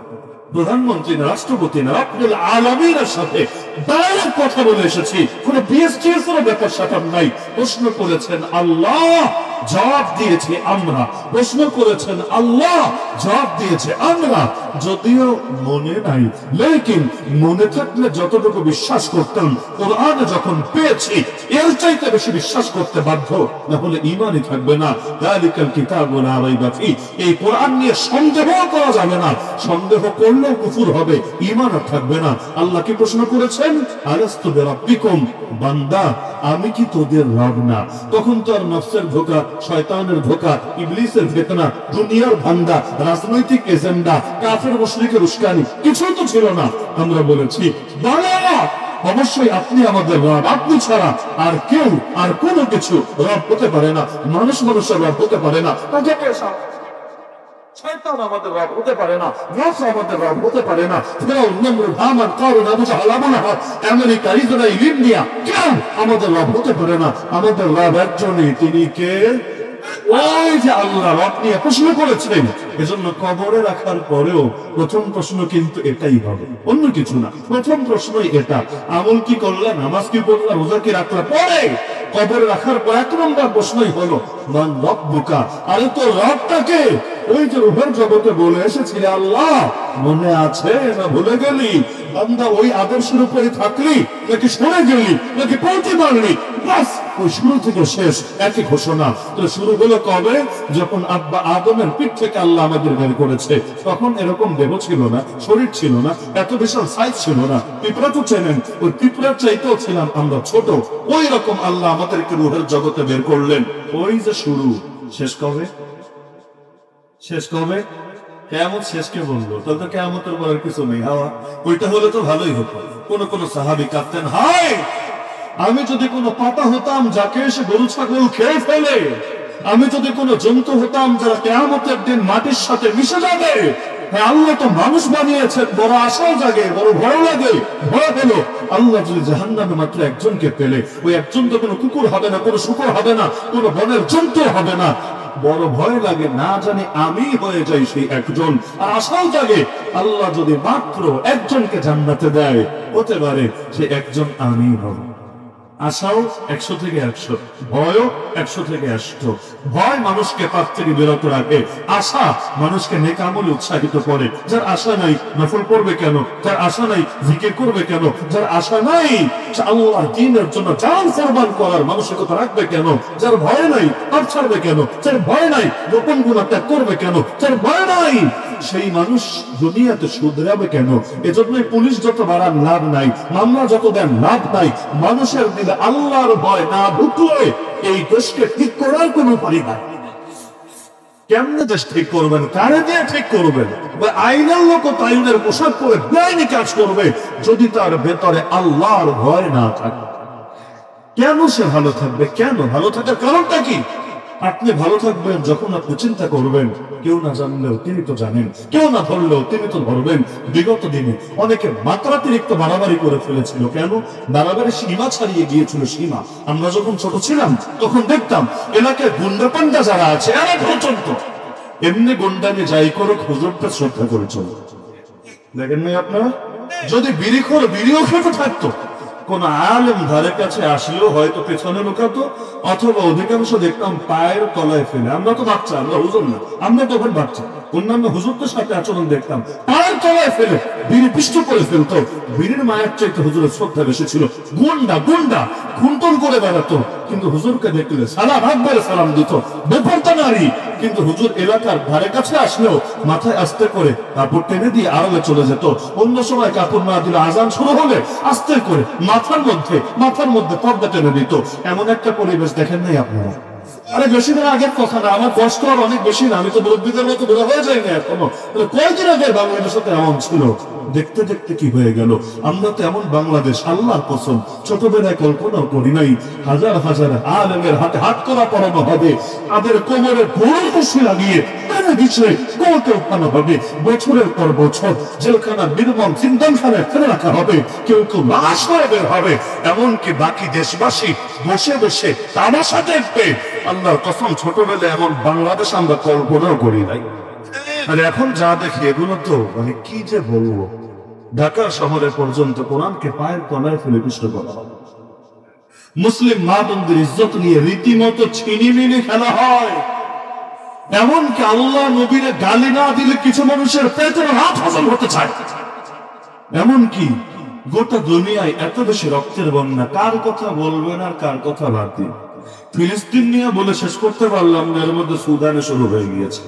প্রধানমন্ত্রী না, রাষ্ট্রপতি না, রব্বুল আলামিনের সাথে ডাইরেক্ট কথা বলে এসেছি। কোন বিএসটিএস এর ব্যাপার স্যাপার নাই। প্রশ্ন করেছেন আল্লাহ, জবাব দিয়েছি আমরা। প্রশ্ন করেছেন আল্লাহ, জবাব দিয়েছে আমরা। যদিও মনে নাই, লেকিন মনে থাকলে যতটুকু বিশ্বাস করতাম কোরআন যখন পেয়েছি এর চাইতে বেশি বিশ্বাস করতে বাধ্য, না হলে ঈমানই থাকবে না। যালিকাল কিতাবু লা রাইবা ফি, এই কোরআন নিয়ে সন্দেহ করা যাবে না। সন্দেহ করলেও কুফর হবে, ঈমান থাকবে না। আল্লাহ কি প্রশ্ন করেছেন? আলাস্তু বিরাব্বিকুম, বান্দা আমি কি তোদের রব না? তখন তো আর নফসের ধোঁকা, শয়তানের ধোঁকা, ইবলিসের ফিতনা, দুনিয়ার ধান্দা, রাজনৈতিক এজেন্ডা, কাফের মুশরিকের উস্কানি কিছুই তো ছিল না। আমরা বলেছি বাংলা অবশ্যই আপনি আমাদের রব, আপনি ছাড়া আর কেউ আর কোনো কিছু রব হতে পারে না। মানুষ মানুষের রব হতে পারে না, শয়তান আমাদের রব হতে পারে না, নফস আমাদের রব হতে পারে না। Firaun, Namrud, Haman, Qarun, Abu Jahl, Abu Lahab, America, Israel, India কেউ আমাদের রব হতে পারে না। আমাদের রব একজনই, তিনি কে? ওই যে আল্লাহ রব নিয়ে প্রশ্ন করেছিলেন। এজন্য কবরে রাখার পরেও প্রথম প্রশ্ন কিন্তু এটাই হবে, অন্য কিছু না। প্রথম প্রশ্নই এটা, আমল কি করলেন, নামাজ কি পড়লেন, রোজা কি রাখলেন? পরে কবরে রাখার পর এক নম্বর প্রশ্নই হলো মান রব্বুকা, আরে তোর রবটাকে? ওই যে রূহের জগতে বলে এসেছিলে আল্লাহ, মনে আছে না ভুলে গেলি? বান্দা ওই আদর্শের উপরে থাকলি নাকি সরে গেলি নাকি পৌঁছে পারলি? বাস ওই শুরু থেকে শেষ একই ঘোষণা। তো শুরু হলো কবে? যখন আব্বা আদমের পিঠ থেকে আল্লাহ আমাদের বের করেছে। তখন এরকম দেহ ছিল না, শরীর ছিল না, এত বিশাল সাইজ ছিল না। পিঁপড়া তো চেনেন, ওই পিঁপড়ার চাইতেও ছিলাম আমরা ছোট। ওই রকম আল্লাহ আমাদেরকে রূহের জগতে বের করলেন। ওই যে শুরু, শেষ কবে? শেষ কবে? কেয়ামত শেষকে বললো, তাহলে তো কেয়ামতের পরের কিছু নেই। হাওয়া ওইটা হলে তো ভালোই হতো। কোন কোন সাহাবী কাঁদতেন, হায় আমি যদি কোনো পাতা হতাম যাকে এসে গরু ছাগল খেয়ে ফেলে, আমি যদি কোনো জন্তু হতাম যারা কেয়ামতের দিন মাটির সাথে মিশে যাবে। হ্যাঁ, আল্লাহ তো মানুষ বানিয়েছেন, বড় আশাও জাগে, বড় ভয় লাগে। ভয় হলো আল্লাহ যদি জাহান্নামে মাত্র একজনকে পেলে, ওই একজন তো কোনো কুকুর হবে না, কোনো শুকর হবে না, কোনো বনের জন্তু হবে না। বড় ভয় লাগে, না জানি আমি হয়ে যাই সেই একজন। আর আশাও জাগে, আল্লাহ যদি মাত্র একজনকে জান্নাতে দেয়, হতে পারে সে একজন আমি হব। আশাও 100 থেকে 100, ভয়ও 100 থেকে 100। ভয় মানুষকে পাপ থেকে বিরত রাখে, আশা মানুষকে নেক আমলে উৎসাহিত করে। যার আশা নাই নফল করবে কেন? যার আশা নাই জিকির করবে কেন? যার আশা নাই আল্লাহর দ্বীনের জন্য জান কুরবান করার মানসিকতা রাখবে কেন? যার ভয় নাই পাপ ছাড়বে কেন? যার ভয় নাই গোপন গুনাহ ত্যাগ করবে কেন? যার ভয় নাই সেই মানুষ দুনিয়াতে শুধরাবে কেন? এজন্যই পুলিশ যত বাড়ান লাভ নাই, মামলা যত দেন লাভ নাই। মানুষের দিলে আল্লাহর ভয় না ঢুকলে এই দেশকে ঠিক করার কোনো উপায় নাই। কেমনে দেশ ঠিক করবেন? কারে দিয়ে ঠিক করবেন? আইনের লোক আইনের পোশাক পরে বেআইনি কাজ করবে, যদি তার ভেতরে আল্লাহর ভয় না থাকে। কেন সে ভালো থাকবে? কেন ভালো থাকার কারণটা কি? আপনি ভালো থাকবেন যখন আপনি চিন্তা করবেন কেউ না জানলেও তিনি তো জানেন, কেউ না ধরলেও তিনি তো ধরবেন। বিগত দিনে অনেকে মাত্রাতিরিক্ত বাড়াবাড়ি করে ফেলেছিল। কেন? বাড়াবাড়ি সীমা ছাড়িয়ে গিয়েছিল, সীমা। আমরা যখন ছোট ছিলাম তখন দেখতাম এলাকায় গুন্ডা পান্ডা যারা আছে এরা পর্যন্ত এমনি গুন্ডামি যাই করুক হুজুরকে শ্রদ্ধা করে চলে। দেখেন নাই আপনারা? যদি বিড়িখোর বিড়িও খেতে থাকতো, কোন আলেম ধারে কাছে আসলেও হয়তো পেছনে লুকাতো, অথবা অধিকাংশ দেখতাম পায়ের তলায় ফেলে। আমরা তো বাচ্চা, আমরা হুজুর না, আমরা তখন বাচ্চা। অন্যান্য হুজুরদের সাথে আচরণ দেখতাম পায়ের তলায় ফেলে বিড়ি পিষ্ট করে ফেলতো। বিড়ির মায়ের চাইতে হুজুরের শ্রদ্ধা বেশি ছিল। গুন্ডা গুন্ডা খুনটন করে বেড়াতো, কিন্তু হুজুরকে দেখলে সালাম একবারে সালাম দিত। বেপরতা নারী, কিন্তু হুজুর এলাকার ধারে কাছে আসলেও মাথায় আস্তে করে কাপড় টেনে দিয়ে আড়ালে চলে যেত। অন্য সময় কাপড় না দিলে আজান শুরু হলে আস্তে করে মাথার মধ্যে পর্দা টেনে দিত। এমন একটা পরিবেশ দেখেন নাই আপনারা? আরে বেশি দিন আগের কথা না, আমার কষ্ট আর অনেক বেশি না, আমি তো মুরব্বীদের মতো বেরো হয়ে যাই না এখনো। কয়েকদিন আগে বাংলাদেশে এমন ছিল। দেখতে দেখতে কি হয়ে গেল, আমরা তো এমন বাংলাদেশ আল্লাহর কসম ছোটবেলায় কল্পনাও করি নাই। হাজার হাজার আলেমের হাতে হাত করা পড়ানো হবে, তাদের কোমরে গরুর খুশি লাগিয়ে কোর্টে উঠানো হবে, বছরের পর বছর জেলখানার নির্মম চিন্তনখানায় ফেলে রাখা হবে, কেউ কেউ লাশ হয়ে বের হবে। এমনকি বাকি দেশবাসী বসে বসে তামাশা দেখবে। আল্লাহর কসম ছোটবেলায় এমন বাংলাদেশ আমরা কল্পনাও করি নাই। আর এখন যা দেখি এগুলো তো মানে কি যে বলবো। ঢাকা শহরে পর্যন্ত কোরআনকে পায়ের তলায় ফেলে পিষ্ট করা হবে। মুসলিম মা বোনদের ইজ্জত নিয়ে রীতিমতো ছিনিমিনি খেলা হয়। এমনকি আল্লাহ নবীরে গালি না দিলে কিছু মানুষের পেটের হাত হজম হতে চায়। এমনকি গোটা দুনিয়ায় এত বেশি রক্তের বন্যা, কার কথা বলবেন আর কার কথা বাদ দিন। ফিলিস্তিন নিয়ে বলে শেষ করতে পারলাম না, এর মধ্যে সুদানে শুরু হয়ে গিয়েছে।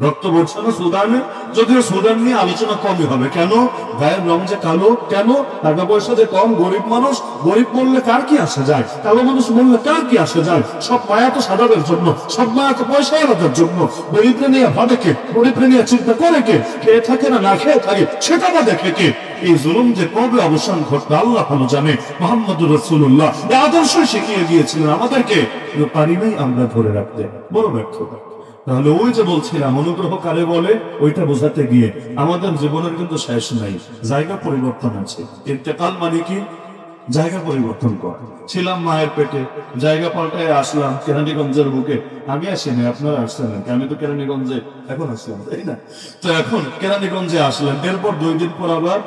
রক্ত পড়ছে না সুদানে, যদিও সুদান নিয়ে আলোচনা কমই হবে। কেন? গায়ের রং যে কালো, কেন? টাকা পয়সা যে কম, গরিব মানুষ, গরিব বললে কার কি আসে যায়, কালো মানুষ বললে কার কি আসে যায়? সব মায়া তো সাদাদের জন্য, সব মায়া তো পয়সাওয়ালাদের জন্য। গরিবরে নিয়ে ভাবে কে? গরিবরে নিয়ে চিন্তা করে কে? খেয়ে থাকে না না খেয়ে থাকে সেটা বা দেখে কে? এই জুলুম যে কবে অবসান ঘটবে আল্লাহ ভালো জানে। মুহাম্মদুর রাসূলুল্লাহ আদর্শ শিখিয়ে গিয়েছিলেন আমাদেরকে, কিন্তু পারি নাই আমরা ধরে রাখতে, বড় ব্যর্থতা। তাহলে ওই যে বলছিলাম অনুগ্রহ কারে বলে, ওইটা বোঝাতে গিয়ে আমাদের জীবনের কিন্তু শেষ নাই, জায়গা পরিবর্তন আছে। ইন্তেকাল মানে কি? জায়গা পরিবর্তন কর। ছিলাম মায়ের পেটে, জায়গা পাল্টায় আসলাম কেরানীগঞ্জের বুকে। আমি আসিনি, আপনারা আসছেন নাকি? আমি তো কেরানীগঞ্জে এখন আসলাম, তাই না? তো এখন কেরানীগঞ্জে আসলেন, এরপর 2 দিন পর আবার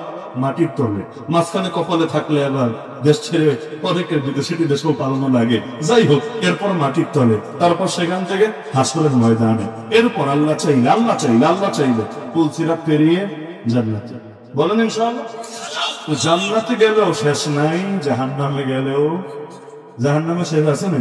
মাটির তলে, মাঝখানে কপালে থাকলে আবার দেশ ছেড়ে অনেকের বিদেশি দেশেও পালানো লাগে। যাই হোক, এরপর মাটির তলে, তারপর সেখান থেকে হাসরের ময়দানে, এরপর আল্লাহ চাইলে আল্লাহ চাইলে আল্লাহ চাইলে পুলসিরাত পেরিয়ে জান্নাতে। বলেন ইনশাআল্লাহ। জান্নাতে গেলেও শেষ নাই, জাহান্নামে গেলেও, জাহান্নামে শেষ আছে না?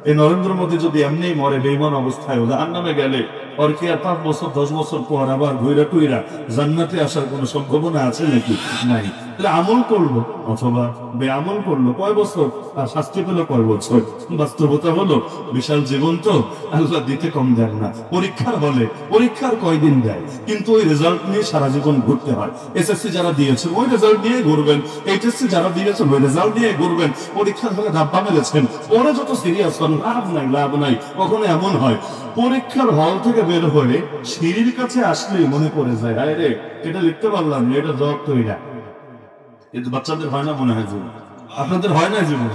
এই নরেন্দ্র মোদী যদি এমনি মরে বেঈমান অবস্থায়, জাহান্নামে গেলে ওর কি আর 5 বছর 10 বছর পর আবার ঘুরা টুইরা জান্নাতে আসার কোন সম্ভাবনা আছে নাকি? নাই। তাহলে আমল করলো অথবা বেআমল করলো, কয় বছর আর শাস্তি পেলো কয় বছর? বাস্তবতা হলো বিশাল জীবন তো আল্লাহ দিতে কম দেন না। পরীক্ষার হলে পরীক্ষার কয়দিন দেয়, কিন্তু ওই রেজাল্ট নিয়ে সারা জীবন ঘুরতে হয়। এসএসসি যারা দিয়েছে ওই রেজাল্ট নিয়ে ঘুরবেন, এইচএসসি যারা দিয়েছে ওই রেজাল্ট নিয়ে ঘুরবেন। পরীক্ষার হলে ডাব্বা মেলেছেন, পরে যত সিরিয়াস হন, লাভ নাই লাভ নাই। কখনো এমন হয় পরীক্ষার হল থেকে বের হয়ে সিঁড়ির কাছে আসলেই মনে পড়ে যায়, আরে রে এটা লিখতে পারলাম না, এটা জবাব তো এটা। কিন্তু বাচ্চাদের হয় না মনে হয় জীবন? আপনাদের হয় না জীবন?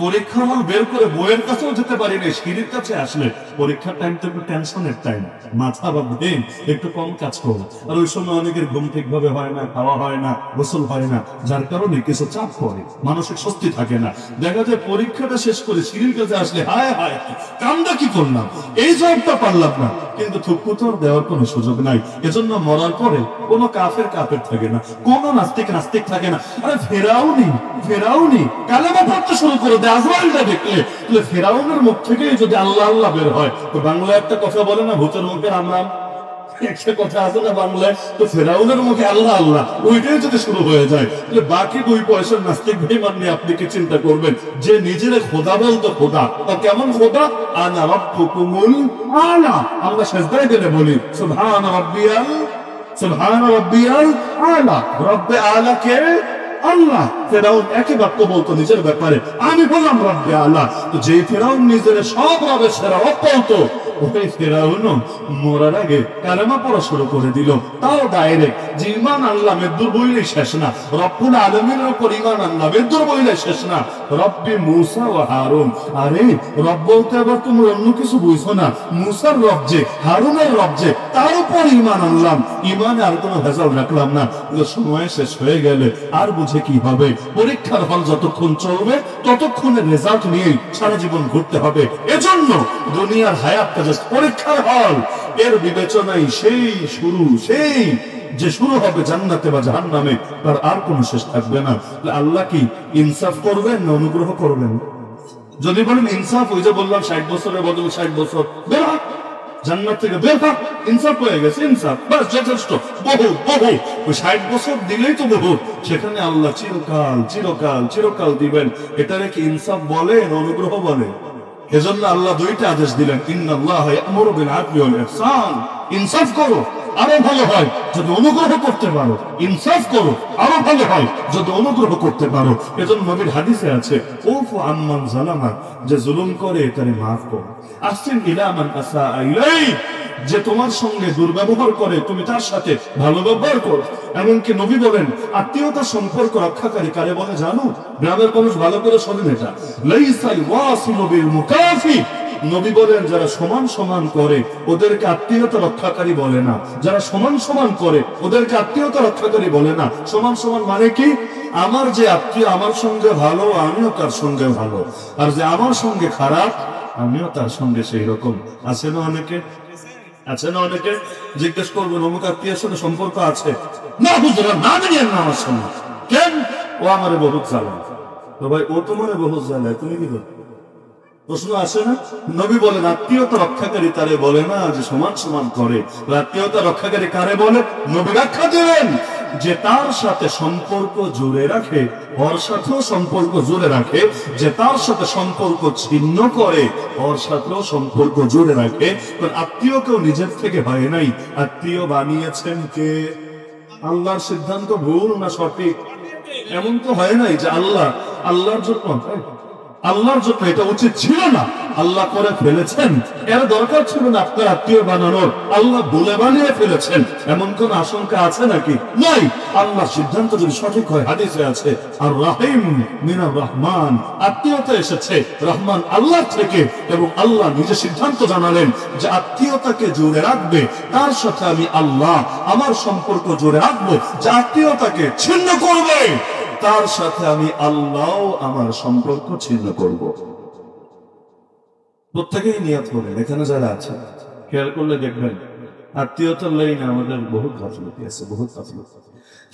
পরীক্ষা হল বের করে বইয়ের কাছেও যেতে পারি না, সিঁড়ির কাছে আসলে পরীক্ষার টাইম তো একটু টেনশনের টাইম, মাথা বা ব্রেন একটু কম কাজ করে। আর ওই সময় অনেকের ঘুম ঠিকভাবে হয় না, খাওয়া হয় না, গোসল হয় না, যার কারণে কিছু চাপ পড়ে, মানসিক স্বস্তি থাকে না। দেখা যায় পরীক্ষাটা শেষ করে সিঁড়ির কাছে আসলে হায় হায় কামটা কি করলাম, এই জবটা পারলাম না, কিন্তু থুকুতর দেওয়ার কোনো সুযোগ নাই। এজন্য মরার পরে কোনো কাফের থাকে না, কোনো নাস্তিক থাকে না। আরে ফেরাউনি কালেমা পড়তে শুরু করে দেয় আজরাইলটা দেখলে। তাহলে ফেরাউনের মুখ থেকে যদি আল্লাহ আল্লাহ বের হয়, তো বাংলায় একটা কথা বলে না, ভূতের মুখে রাম রাম, একটা কথা আছে না বাংলায়? তো ফেরাউনের মুখে আল্লাহ আল্লাহ, ওইটাই যদি শুরু হয়ে যায়, তাহলে বাকি 2 পয়সার নাস্তিক বেঈমান নিয়ে আপনি কি চিন্তা করবেন? যে নিজের খোদা বলতো খোদা, তা কেমন খোদা? আনা রাব্বুকুমুল আলা। আমরা সিজদায় গেলে বলি সুবহান রাব্বিয়াল আলা। রব্বে আলা কে? আল্লাহ। ফেরাউন একই বাক্য বলতো নিজের ব্যাপারে, আমি বললাম রব্বে আলা। তো যে ফেরাউন নিজের সব রবের সেরা রব বলতো, ওই ফেরাউন মরার আগে কালেমা পড়া শুরু করে দিল, তাও ডাইরেক্ট। যে ঈমান আনলাম এর দূর বইলে শেষ না, রব্বুল আলামিনের উপর ঈমান আনলাম এর দূর বইলে শেষ না। রব্বি মূসা ওয়া হারুন। আরে রব বলতে আবার তুমি অন্য কিছু বুঝছো না, মূসার রব যে, হারুনের রব যে, তার উপর ঈমান আনলাম। ঈমানে আর কোনো ভেজাল রাখলাম না। সময় শেষ হয়ে গেলে আর বুঝে কি হবে? পরীক্ষার হল যতক্ষণ চলবে ততক্ষণের রেজাল্ট নিয়েই সারা জীবন ঘুরতে হবে। এজন্য দুনিয়ার হায়াতটা জাস্ট পরীক্ষার হল, এর বিবেচনায় সেই যে শুরু হবে জান্নাতে বা জাহান্নামে, তার আর কোনো শেষ থাকবে না। আল্লাহ কি ইনসাফ করবেন না অনুগ্রহ করবেন? যদি বলেন ইনসাফ, ওই যে বললাম 60 বছরের বদলে 60 বছর, বের হ জান্নাত থেকে, বের হ, ইনসাফ হয়ে গেছে, ইনসাফ বাস যথেষ্ট। বহু ওই 60 বছর দিলেই তো বহু, সেখানে আল্লাহ চিরকাল দিবেন। এটারে কি ইনসাফ বলে না অনুগ্রহ বলে? এজন্য আল্লাহ 2টা আদেশ দিলেন, ইন্নাল্লাহা ইয়া'মুরু বিল আদলি ওয়াল ইহসান। ইনসাফ করো, আরো ভালো হয় যদি অনুগ্রহ করতে পারো। ইনসাফ করো, আরো ভালো হয় যদি অনুগ্রহ করতে পারো। এজন্য নবীর হাদিসে আছে, ওফু আম্মান জালামা, যে জুলুম করে তারে মাফ করো। আহসিন ইলা মান আসা ইলাইক, যে তোমার সঙ্গে দুর্ব্যবহার করে তুমি তার সাথে ভালো ব্যবহার করো। এমনকি নবী বলেন, আত্মীয়তার সম্পর্ক রক্ষাকারী কারে বলে জানো? গ্রামের মানুষ ভালো করে শোনেন এটা, লাইসাল ওয়াসিলু বিল মুকাফি, নবী বলেন যারা সমান সমান করে ওদেরকে আত্মীয়তা রক্ষাকারী বলে না, যারা সমান সমান করে ওদেরকে আত্মীয়তা রক্ষাকারী বলে না। সমান সমান মানে কি? আমার যে আত্মীয় আমার সঙ্গে ভালো আমিও তার সঙ্গে ভালো, আর যে আমার সঙ্গে খারাপ আমিও তার সঙ্গে সেই রকম। আছে না অনেকে, আছে না অনেকে জিজ্ঞেস করবেন অমুক আত্মীয়ের সাথে সম্পর্ক আছে না, বুঝলাম না, জানিয়েন না আমার সঙ্গে কেন, ও আমারে বহুত জ্বালায়। তো ভাই ও তোমারে বহুত জ্বালায়, তুমি কি করো? প্রশ্ন আসে না? নবী বলেন আত্মীয়তা রক্ষাকারী তারে বলে না যে সমান সমান করে। আত্মীয়তা রক্ষাকারী কারে বলে? নবী ব্যাখ্যা দিলেন যে তার সাথে সম্পর্ক জুড়ে রাখে, ওর সাথেও সম্পর্ক জুড়ে রাখে, যে তার সাথে সম্পর্ক ছিন্ন করে ওর সাথেও সম্পর্ক জুড়ে রাখে। আত্মীয় কেউ নিজের থেকে হয় নাই, আত্মীয় বানিয়েছেন কে? আল্লাহর সিদ্ধান্ত ভুল না সঠিক? এমন তো হয় নাই যে আল্লাহর জন্য এটা উচিত ছিল না, আল্লাহ করে ফেলেছেন, এর দরকার ছিল না আপনার আত্মীয় বানানোর, আল্লাহ বলে বানিয়ে ফেলেছেন, এমন কোন আশঙ্কা আছে নাকি? নাই। আল্লাহ সিদ্ধান্ত যদি সঠিক হয়, হাদিসে আছে আর রাহিম মিনার রহমান, আত্মীয়তা এসেছে রহমান আল্লাহ থেকে, এবং আল্লাহ নিজে সিদ্ধান্ত জানালেন যে আত্মীয়তাকে জুড়ে রাখবে তার সাথে আমি আল্লাহ আমার সম্পর্ক জুড়ে রাখবো, যে আত্মীয়তাকে ছিন্ন করবে তার সাথে আমি আল্লাহ আমার সম্পর্ক ছিন্ন করব। প্রত্যেকেই নিয়ত করবেন। এখানে যারা আছে খেয়াল করলে দেখবেন আত্মীয়তার লাইনে আমাদের বহুত গাফিলতি আছে, বহুত গাফিলতি।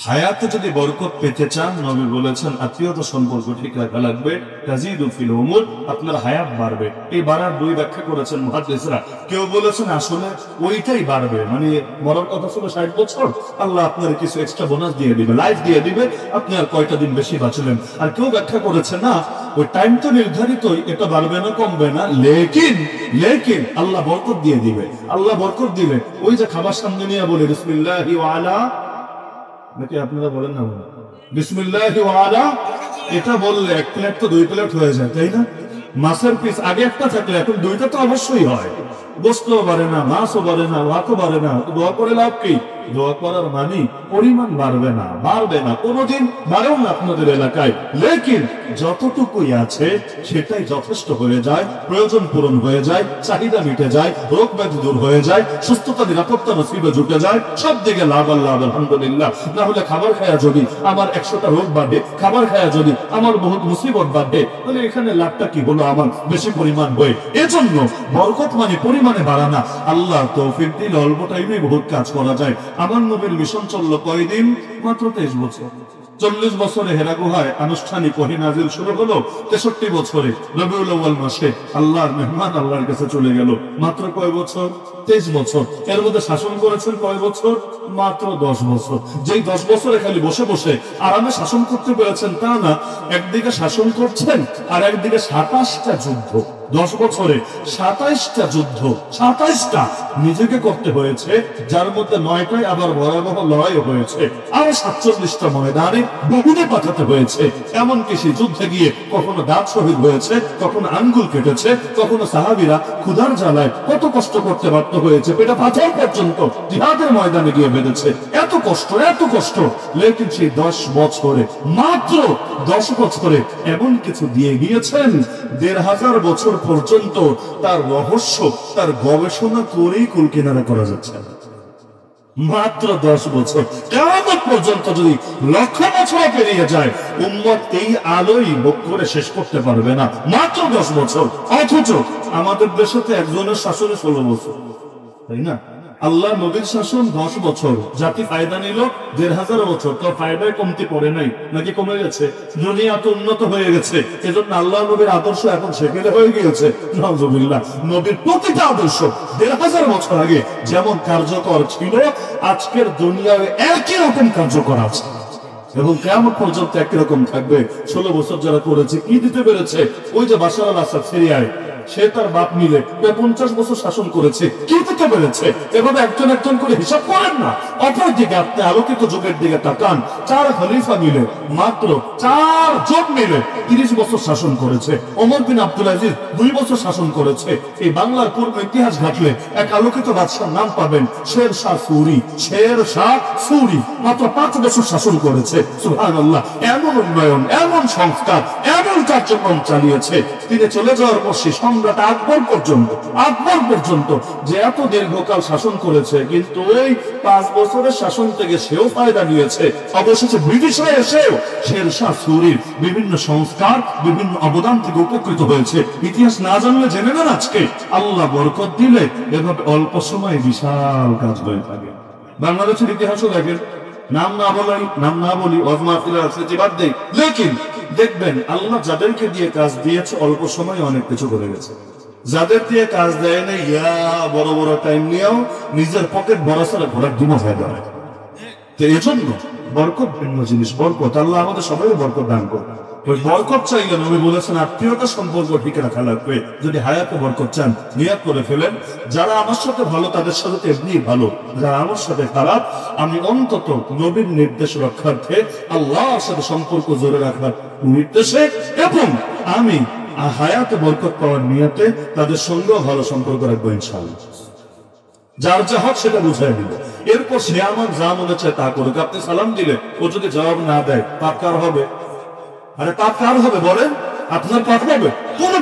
হায়াতে যদি বরকত পেতে চান, নবী বলেছেন আত্মীয়তা সম্পর্ক ঠিক রাখা লাগবে, তাজিদু ফিল উমুর, আপনার হায়াত বাড়বে। এই বাড়ার দুই ব্যাখ্যা করেছেন মুহাদ্দিসরা। কেউ বলেছেন আসলে ওইটাই বাড়বে, মানে মরার কথা ছিল 60 বছর, আল্লাহ আপনার কিছু এক্সট্রা বোনাস দিয়ে দিবে, লাইফ দিয়ে দিবে, আপনি আর কয়টা দিন বেশি বাঁচলেন। আর কেউ ব্যাখ্যা করেছে না, ওই টাইম তো নির্ধারিতই, এটা বাড়বে না কমবে না, লেকিন আল্লাহ বরকত দিয়ে দিবে। আল্লাহ বরকত দিবে। ওই যে খাবার সামনে নিয়ে বলে বিসমিল্লাহি ওয়া আলা, নাকি আপনারা বলেন না বিসমিল্লাহি ওয়া আলা, এটা বললে 1 প্লেট তো 2 প্লেট হয়ে যায়, তাই না? মাছের পিস আগে একটা থাকলে এখন 2টা তো অবশ্যই হয়। গোশতও বাড়ে না, মাছও বাড়ে না, ভাতও বাড়ে না, দোয়া করে লাভ কি? দোয়া করার মানে পরিমাণ বাড়বে না, কোনোদিন বাড়েও না আপনাদের এলাকায়, লেকিন যতটুকুই আছে সেটাই যথেষ্ট হয়ে যায়, প্রয়োজন পূরণ হয়ে যায়, চাহিদা মিটে যায়, রোগ ব্যাধি দূর হয়ে যায়, সুস্থতা নিরাপত্তা নসিবে জুটে যায়, সব দিকে লাভ আল্লাহ আলহামদুলিল্লাহ। না হলে খাবার খায়া যদি আমার 100টা রোগ বাড়ে, খাবার খায়া যদি আমার বহুত মুসিবত বাড়ে, তাহলে এখানে লাভটা কি হলো আমার বেশি পরিমাণ হয়ে? এজন্য বরকত মানে পরিমাণে বাড়ানা। আল্লাহ তৌফিক দিলে অল্প টাইমে বহুত কাজ করা যায়। আমার নবীর মিশন চললো কয়দিন? মাত্র 23 বছর। 40 বছরে হেরা গুহায় আনুষ্ঠানিক ওহী নাযিল শুরু হলো, 63 বছরে রবিউল আউয়াল মাসে আল্লাহর মেহমান আল্লাহর কাছে চলে গেল। মাত্র কয় বছর? 23 বছর। এর মধ্যে শাসন করেছেন কয় বছর? মাত্র 10 বছর। যেই 10 বছরে খালি বসে বসে আরামে শাসন করতে পেরেছেন তা না, একদিকে শাসন করছেন আর একদিকে 27টা যুদ্ধ। 10 বছরে 27টা যুদ্ধ, 27টা নিজেকে করতে হয়েছে, যার মধ্যে 9টাই আবার ভয়াবহ লড়াই হয়েছে, আর 47টা ময়দানে বহুদে পাঠাতে হয়েছে। এমনকি সেই যুদ্ধে গিয়ে কখনো দাঁত শহীদ হয়েছে, কখনো আঙ্গুল কেটেছে, কখনো সাহাবীরা ক্ষুধার জ্বালায় কত কষ্ট করতে বাধ্য হয়েছে, পেটা পাথর পর্যন্ত জিহাদের ময়দানে গিয়ে বেঁধেছে। এত কষ্ট, লেকিন সেই 10 বছরে, মাত্র 10 বছরে এমন কিছু দিয়ে গিয়েছেন 1500 বছর পর্যন্ত তার রহস্য, তার গবেষণা করেই কুল কিনারা করা যাচ্ছে। মাত্র 10 বছর, কিয়ামত পর্যন্ত যদি লক্ষ বছর পেরিয়ে যায়, উম্মত এই আলোই ভোগ করে শেষ করতে পারবে না। মাত্র 10 বছর। অথচ আমাদের দেশে তো একজনের শাসনে 16 বছর, তাই না? আল্লাহ নবীর শাসন 10 বছর, জাতি ফায়দা নিল 1500 বছর, তো ফায়দায় কমতি পড়ে নাই নাকি কমে গেছে? দুনিয়া তো উন্নত হয়ে গেছে, এজন্য আল্লাহ নবীর আদর্শ এখন সেকেলে হয়ে গিয়েছে। নাউজুবিল্লাহ। নবীর প্রতিটা আদর্শ 1500 বছর আগে যেমন কার্যকর ছিল, আজকের দুনিয়ায় একই রকম কার্যকর আছে এবং কিয়ামত পর্যন্ত একই রকম থাকবে। 16 বছর যারা করেছে কি দিতে পেরেছে? ওই যে বাশার আল আসাদ সিরিয়ায়, সে তার বাপ মিলে 50 বছর শাসন করেছে, কি দিতে পেরেছে? এভাবে একজন করে হিসাব করেন না। অপরদিকে আপনি আলোকিত যুগের দিকে তাকান, 4 খলিফা মিলে, মাত্র 4 জন মিলে 30 বছর শাসন করেছে। ওমর বিন আব্দুল আজিজ 2 বছর শাসন করেছে। এই বাংলার পূর্ব ইতিহাস ঘাটলে এক আলোকিত বাদশার নাম পাবেন, শের শাহ সুরি, মাত্র 5 বছর শাসন করেছে। সুবহানাল্লাহ। এমন উন্নয়ন, এমন সংস্কার, এমন কার্যক্রম চালিয়েছে, তিনি চলে যাওয়ার পর সেই সম্রাট আকবর পর্যন্ত যে এত দীর্ঘকাল শাসন করেছে, কিন্তু ওই 5 বছরের শাসন থেকে সেও ফায়দা নিয়েছে। অবশেষে ব্রিটিশরা এসেও শেরশাহ সূরির বিভিন্ন সংস্কার, বিভিন্ন অবদান থেকে উপকৃত হয়েছে। ইতিহাস না জানলে জেনে নেন আজকে। আল্লাহ বরকত দিলে এভাবে অল্প সময়ে বিশাল কাজ হয়ে থাকে। বাংলাদেশের ইতিহাসও দেখেন, নাম না বলি লেকিন দেখবেন আল্লাহ যাদেরকে দিয়ে কাজ দিয়েছে অল্প সময় অনেক কিছু করে গেছে। যাদের দিয়ে কাজ দেয় না, বড় বড় টাইম নিয়েও নিজের পকেট বড় সারা ঘোরার ডিমো হয়ে দাঁড়ায়। তো এই জন্য বরকত ভিন্ন জিনিস। বরকত আল্লাহ আমাদের সবাই বরকত দান করে। ওই বরকত চাইলে নবী বলেছেন আত্মীয়তা সম্পর্ক ঠিক রাখা লাগবে। যদি হায়াতে বরকত চান, নিয়াত করে ফেলেন, যারা আমার সাথে ভালো তাদের সাথে এমনি ভালো, যারা আমার সাথে খারাপ আমি অন্তত নবীর নির্দেশ রক্ষার্থে আল্লাহর সাথে সম্পর্ক জোরে রাখার নির্দেশে এবং আমি হায়াতে বরকত পাওয়ার নিয়তে তাদের সঙ্গেও ভালো সম্পর্ক রাখবো ইনশাআল্লাহ। যার যা হক সেটা বুঝাই দিব। এরপর সে আমার যা মনে চায় তা করুক। আপনি সালাম দিলে ও যদি জবাব না দেয়, পাপ কার হবে? আরে পাপ কার হবে বলেন? আপনার পাপ হবে? কোনো